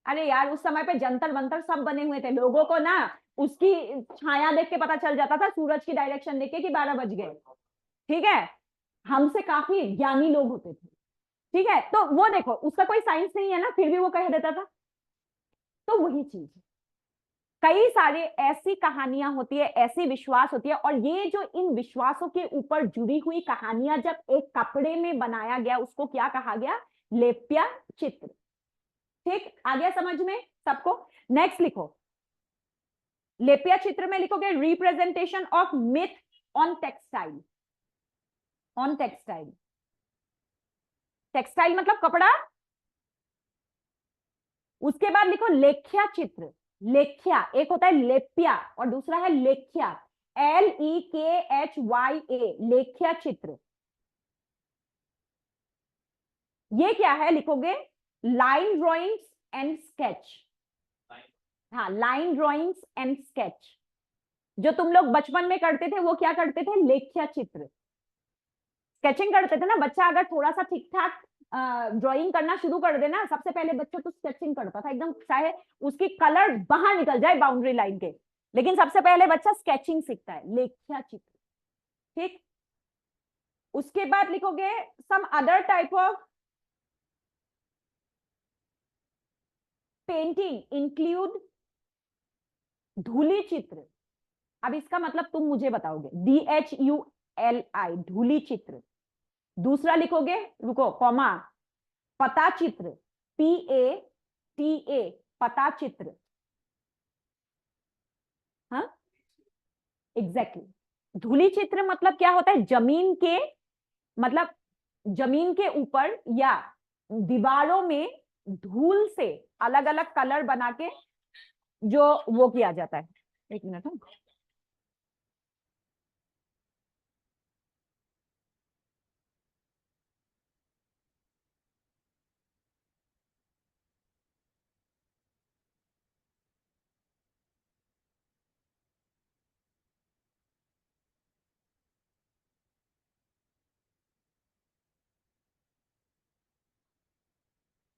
अरे यार, उस समय पे जंतर मंतर सब बने हुए थे, लोगों को ना उसकी छाया देख के पता चल जाता था, सूरज की डायरेक्शन देख के कि 12 बज गए, ठीक है। हमसे काफी ज्ञानी लोग होते थे, ठीक है। तो वो देखो, उसका कोई साइंस नहीं है ना, फिर भी वो कह देता था। तो वही चीज है, कई सारे ऐसी कहानियां होती है, ऐसी विश्वास होती है, और ये जो इन विश्वासों के ऊपर जुड़ी हुई कहानियां जब एक कपड़े में बनाया गया, उसको क्या कहा गया? लेप्या चित्र। ठीक, आ गया समझ में सबको? नेक्स्ट लिखो, लेप्या चित्र में लिखोगे representation of myth on textile. On textile, textile मतलब कपड़ा। उसके बाद लिखो लेख्या चित्र। लेख्या, एक होता है लेप्या और दूसरा है लेख्या, LEKHYA, लेख्या चित्र। ये क्या है लिखोगे? Line drawings and sketch. हाँ, लाइन ड्रॉइंग्स एंड स्केच, जो तुम लोग बचपन में करते थे, वो क्या करते थे? लेख्या चित्र, स्केचिंग करते थे ना। बच्चा अगर थोड़ा सा ठीक ठाक ड्राइंग करना शुरू कर देना, सबसे पहले बच्चा तो स्केचिंग करता था एकदम, चाहे उसकी कलर बाहर निकल जाए बाउंड्री लाइन के, लेकिन सबसे पहले बच्चा स्केचिंग सीखता है, लेख्या चित्र, ठीक। उसके बाद लिखोगे some other type of painting include धूली चित्र। अब इसका मतलब तुम मुझे बताओगे, DHULI, धूली चित्र। दूसरा लिखोगे, रुको कॉमा, पता चित्र, PATA, पता चित्र। हाँ, एग्जैक्टली। धूली चित्र मतलब क्या होता है? जमीन के, मतलब जमीन के ऊपर या दीवारों में धूल से अलग अलग कलर बना के जो वो किया जाता है। एक मिनट,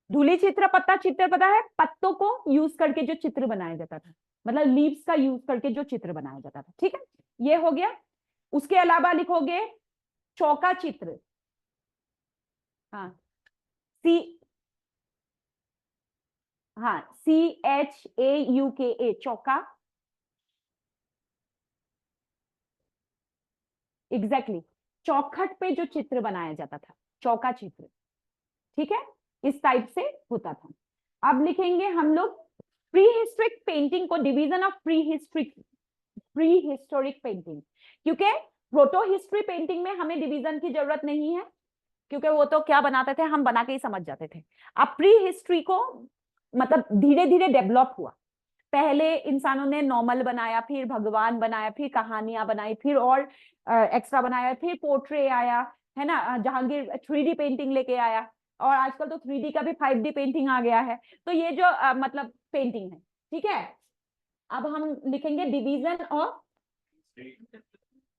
धूली चित्र, पत्ता चित्र पता है? पत्तों को यूज करके जो चित्र बनाया जाता था, मतलब लीव्स का यूज करके जो चित्र बनाया जाता था, ठीक है, ये हो गया। उसके अलावा लिखोगे चौका चित्र। हाँ, सी, हाँ, CHAUKA, चौका, एग्जैक्टली exactly. चौखट पे जो चित्र बनाया जाता था, चौका चित्र, ठीक है, इस टाइप से होता था। अब लिखेंगे हम लोग प्री हिस्टोरिक पेंटिंग को, division of pre historic painting, क्योंकि प्रोटो हिस्ट्री पेंटिंग में हमें डिवीजन की जरूरत नहीं है, क्योंकि वो तो क्या बनाते थे, हम बना के ही समझ जाते थे। अब प्री हिस्ट्री को मतलब धीरे धीरे डेवलप हुआ, पहले इंसानों ने नॉर्मल बनाया, फिर भगवान बनाया, फिर कहानियां बनाई, फिर और एक्स्ट्रा बनाया, फिर पोर्ट्रे आया, है ना, जहांगीर 3D पेंटिंग लेके आया, और आजकल तो 3D का भी 5D पेंटिंग आ गया है। तो ये जो मतलब पेंटिंग है, ठीक है। अब हम लिखेंगे division of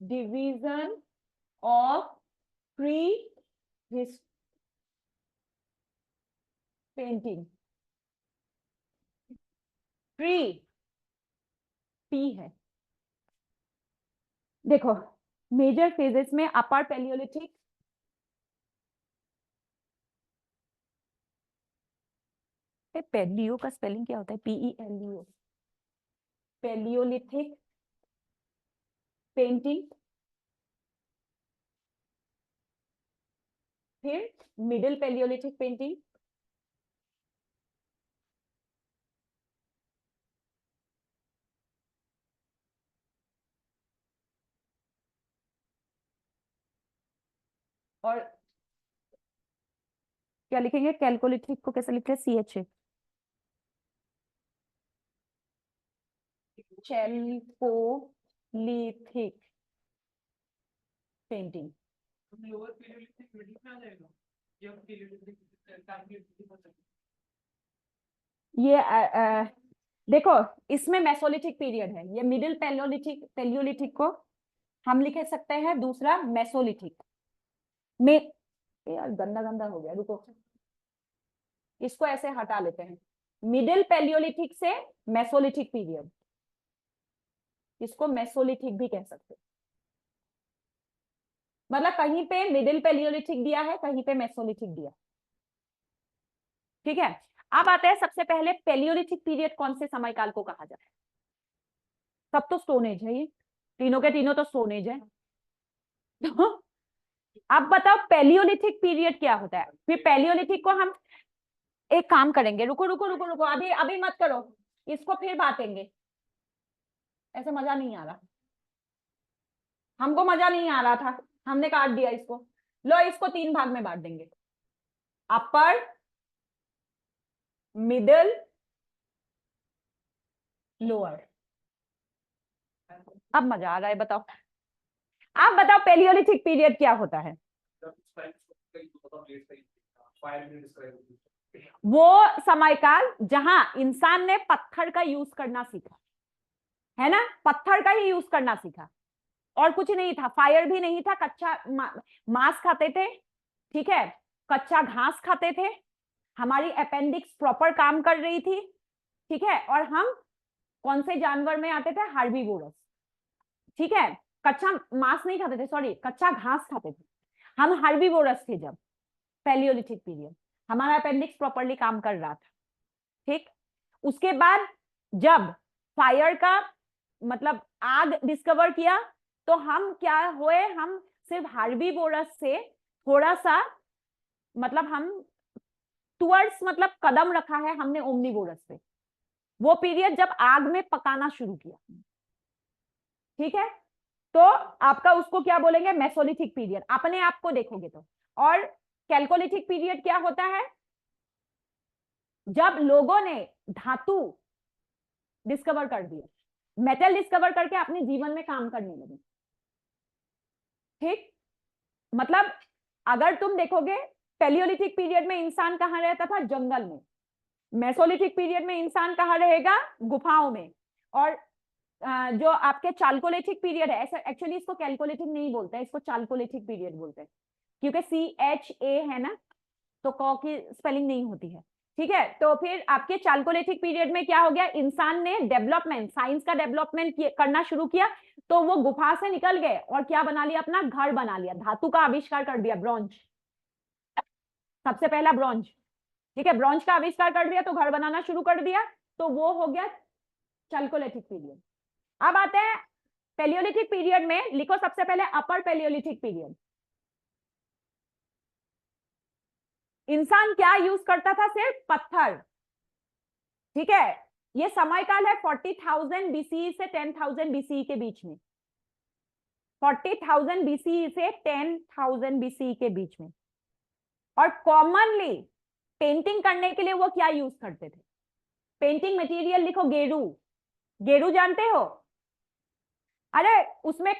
division of pre painting, pre P है। देखो मेजर फेजेस में अपर पैलियोलिथिक, पैलियो का स्पेलिंग क्या होता है? PELEO, पैलियोलिथिक पेंटिंग, फिर मिडिल पैलियोलिथिक पेंटिंग, और क्या लिखेंगे? कैलकोलिथिक को कैसे लिखते हैं? CHA, Chalcolithic painting. ये देखो इसमें मेसोलिथिक पीरियड है, ये मिडिल पैलियोलिथिक को हम लिख सकते हैं दूसरा मेसोलिथिक में। यार गंदा गंदा हो गया, रुको इसको ऐसे हटा लेते हैं। मिडिल पैलियोलिथिक से मेसोलिथिक पीरियड, इसको मेसोलिथिक भी कह सकते हैं। मतलब कहीं पे मिडिल पैलियोलिथिक दिया है, कहीं पे मेसोलिथिक दिया, ठीक है। अब आते हैं सबसे पहले पैलियोलिथिक पीरियड कौन से समयकाल को कहा जाता है? सब तो स्टोन एज है, ये तीनों के तीनों तो स्टोन एज है। अब बताओ पैलियोलिथिक पीरियड क्या होता है? फिर पैलियोलिथिक को हम एक काम करेंगे, रुको रुको रुको रुको, अभी अभी मत करो, इसको फिर बांटेंगे, ऐसे मजा नहीं आ रहा, हमको मजा नहीं आ रहा था, हमने काट दिया इसको। लो इसको 3 भाग में बांट देंगे, अपर, मिडिल, लोअर। अब मजा आ रहा है, बताओ आप बताओ पैलियोलिथिक पीरियड क्या होता है? वो समयकाल जहां इंसान ने पत्थर का यूज करना सीखा, है ना, पत्थर का ही यूज करना सीखा, और कुछ नहीं था, फायर भी नहीं था, कच्चा मांस खाते थे, ठीक है, कच्चा घास खाते थे, हमारी अपेंडिक्स प्रॉपर काम कर रही थी, ठीक है, और हम कौन से जानवर में आते थे? हार्बीवोरस, ठीक है, कच्चा मांस नहीं खाते थे, सॉरी कच्चा घास खाते थे, हम हार्बीवोरस थे जब पैलियोलिथिक पीरियड, हमारा अपेंडिक्स प्रॉपरली काम कर रहा था, ठीक। उसके बाद जब फायर का मतलब आग डिस्कवर किया, तो हम क्या हुए? हम सिर्फ हार्बीवोरस से थोड़ा सा मतलब हम टुवर्ड्स मतलब कदम रखा है हमने ओमनीवोरस पे, वो पीरियड जब आग में पकाना शुरू किया, ठीक है, तो आपका उसको क्या बोलेंगे? मेसोलिथिक पीरियड, अपने आप को देखोगे तो। और कैल्कोलिथिक पीरियड क्या होता है? जब लोगों ने धातु डिस्कवर कर दिया, मेटल डिस्कवर करके अपने जीवन में काम करने लगे, ठीक। मतलब अगर तुम देखोगे पैलियोलिथिक पीरियड में इंसान कहाँ रहता था? जंगल में। मेसोलिथिक पीरियड में इंसान कहाँ रहेगा? गुफाओं में। और जो आपके चाल्कोलिथिक पीरियड है, ऐसा एक्चुअली इसको कैल्कोलिथिक नहीं बोलते हैं, इसको चाल्कोलिथिक पीरियड बोलते हैं, क्योंकि CHA है ना, तो क की स्पेलिंग नहीं होती है, ठीक है। तो फिर आपके चाल्कोलिथिक पीरियड में क्या हो गया? इंसान ने डेवलपमेंट, साइंस का डेवलपमेंट करना शुरू किया, तो वो गुफा से निकल गए और क्या बना लिया? अपना घर बना लिया, धातु का आविष्कार कर दिया, ब्रॉन्ज, सबसे पहला ब्रॉन्ज, ठीक है, ब्रॉन्ज का आविष्कार कर दिया तो घर बनाना शुरू कर दिया, तो वो हो गया चाल्कोलिथिक पीरियड। अब आते हैं पैलियोलिथिक पीरियड में, लिखो सबसे पहले अपर पैलियोलिथिक पीरियड। इंसान क्या यूज करता था? सिर्फ पत्थर, ठीक है। ये समयकाल है 40,000 BCE से 10,000 BCE के बीच में, 40,000 BCE से 10,000 BCE के बीच में। और कॉमनली पेंटिंग करने के लिए वो क्या यूज करते थे? पेंटिंग मटेरियल लिखो, गेरू, गेरू जानते हो? अरे उसमें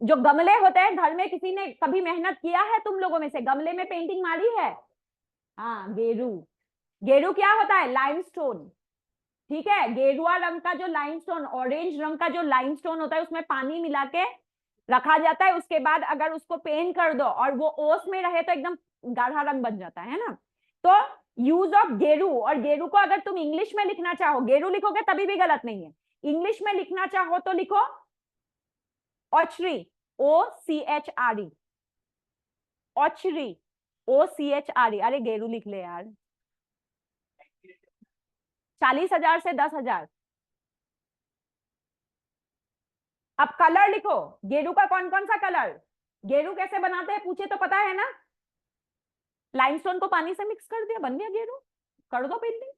जो गमले होते हैं घर में, किसी ने कभी मेहनत किया है तुम लोगों में से? गमले में पेंटिंग मारी है? हाँ गेरू, गेरू क्या होता है? लाइमस्टोन, ठीक है, गेरुआ रंग का जो लाइमस्टोन, ऑरेंज रंग का जो लाइमस्टोन होता है उसमें पानी मिला के रखा जाता है, उसके बाद अगर उसको पेंट कर दो और वो ओस में रहे तो एकदम गाढ़ा रंग बन जाता है ना। तो यूज ऑफ गेरू, और गेरू को अगर तुम इंग्लिश में लिखना चाहो, गेरू लिखोगे तभी भी गलत नहीं है, इंग्लिश में लिखना चाहो तो लिखो ऑचरी, OCHRE, ऑचरी, OCHRE। अरे गेरू लिख ले यार। 40,000 से 10,000। अब कलर लिखो, गेरू का कौन कौन सा कलर, गेरू कैसे बनाते हैं पूछे तो पता है ना, लाइमस्टोन को पानी से मिक्स कर दिया, बन गया गेरू, कर दो पेंटिंग।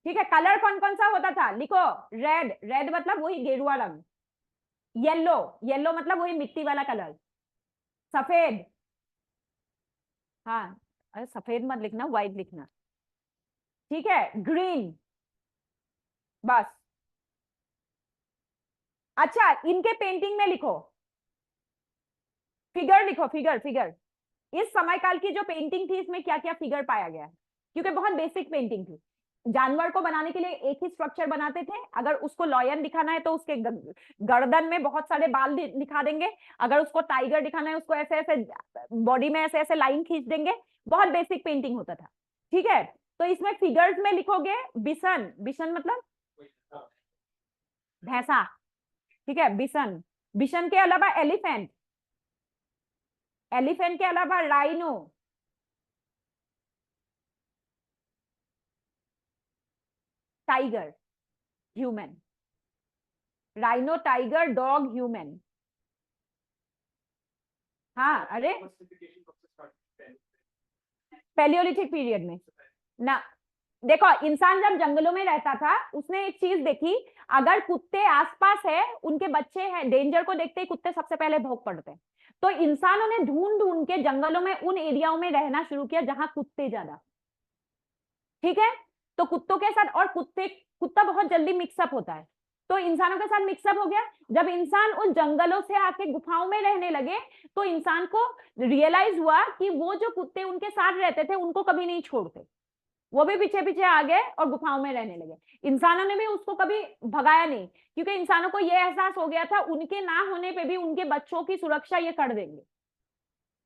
ठीक है, कलर कौन कौन सा होता था लिखो, रेड, रेड मतलब वही गेरुआ रंग, येलो, येलो मतलब वही मिट्टी वाला कलर, सफेद, हाँ अरे सफेद मत लिखना, व्हाइट लिखना, ठीक है, ग्रीन, बस। अच्छा, इनके पेंटिंग में लिखो, फिगर लिखो, फिगर, फिगर, इस समय काल की जो पेंटिंग थी इसमें क्या क्या फिगर पाया गया, क्योंकि बहुत बेसिक पेंटिंग थी। जानवर को बनाने के लिए एक ही स्ट्रक्चर बनाते थे, अगर उसको लॉयन दिखाना है तो उसके गर्दन में बहुत सारे बाल दिखा देंगे, अगर उसको टाइगर दिखाना है उसको ऐसे ऐसे बॉडी में ऐसे ऐसे लाइन खींच देंगे, बहुत बेसिक पेंटिंग होता था। ठीक है, तो इसमें फिगर्स में लिखोगे बिसन, बिसन मतलब भैंसा, ठीक है, बिसन, बिशन के अलावा एलिफेंट, एलिफेंट के अलावा rhino, tiger, human, rhino, tiger, dog, human. हाँ अरे पैलियोलिथिक पीरियड में ना, देखो इंसान जब जंगलों में रहता था उसने एक चीज देखी, अगर कुत्ते आसपास है, उनके बच्चे हैं, डेंजर को देखते ही कुत्ते सबसे पहले भौंक पड़ते हैं, तो इंसानों ने ढूंढ ढूंढ के जंगलों में उन एरियाओं में रहना शुरू किया जहां कुत्ते ज्यादा। ठीक है, तो कुत्तों के साथ, और कुत्ता बहुत जल्दी मिक्सअप होता है, तो इंसानों के साथ मिक्सअप हो गया। जब इंसान उन जंगलों से आके गुफाओं में रहने लगे तो इंसान को रियलाइज हुआ कि वो जो कुत्ते उनके साथ रहते थे उनको कभी नहीं छोड़ते, वो भी पीछे पीछे आ गए और गुफाओं में रहने लगे। इंसानों ने भी उसको कभी भगाया नहीं, क्योंकि इंसानों को यह एहसास हो गया था उनके ना होने पे भी उनके बच्चों की सुरक्षा ये कर देंगे।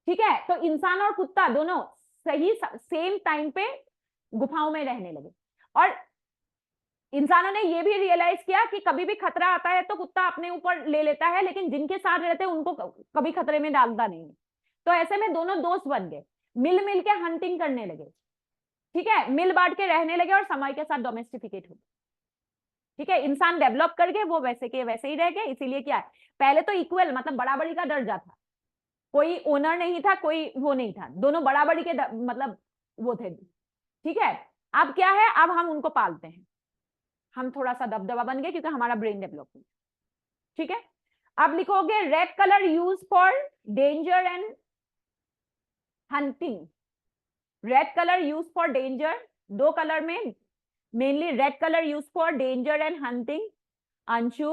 ठीक है, तो इंसान और कुत्ता दोनों सही सेम टाइम पे गुफाओं में रहने लगे, और इंसानों ने ये भी रियलाइज किया कि कभी भी खतरा आता है तो कुत्ता अपने ऊपर ले लेता है, लेकिन जिनके साथ रहते हैं उनको कभी खतरे में डालता नहीं। तो ऐसे में दोनों दोस्त बन गए, मिल मिल के हंटिंग करने लगे, ठीक है, मिल बांट के रहने लगे और समय के साथ डोमेस्टिफिकेट हो। ठीक है, इंसान डेवलप करके वो वैसे के वैसे ही रह गए, इसीलिए क्या है, पहले तो इक्वल मतलब बराबरी का दर्जा था, कोई ओनर नहीं था, कोई वो नहीं था, दोनों बराबरी के मतलब वो थे। ठीक है, अब क्या है, अब हम उनको पालते हैं, हम थोड़ा सा दबदबा बन गए क्योंकि हमारा ब्रेन डेवलपमेंट। ठीक है, अब लिखोगे red colour use for danger and hunting, red colour use for danger, दो कलर में mainly red colour use for danger and hunting. Anshu,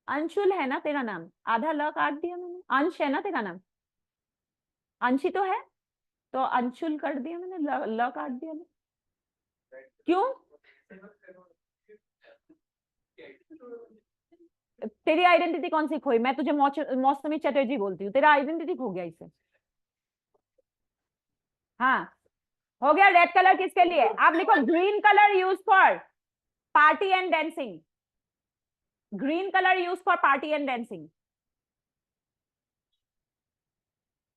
Anshul है ना तेरा नाम, आधा ल काट दिया मैंने, अंश है ना तेरा नाम, अंशी तो है, तो अंशुल कर दिया मैंने, ल काट दिया मैंने। क्यों, तेरी आइडेंटिटी कौन सी खोई, मैं तुझे मौसमी चटर्जी बोलती हूँ, तेरा आइडेंटिटी खो गया इससे। हाँ, हो गया। रेड कलर किसके लिए, आप लिखो green colour use for party and dancing, green colour use for party and dancing,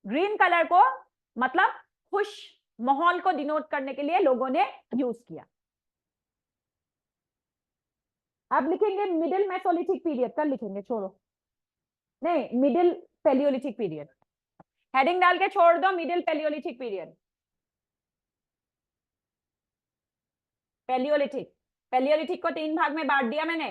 green colour को मतलब खुश माहौल को डिनोट करने के लिए लोगों ने यूज किया। अब लिखेंगे मिडिल मेसोलिथिक पीरियड, कल लिखेंगे, छोड़ो, नहीं मिडिल पेलियोलिथिक पीरियड, हेडिंग डाल के छोड़ दो, middle palaeolithic period, palaeolithic, palaeolithic को 3 भाग में बांट दिया मैंने,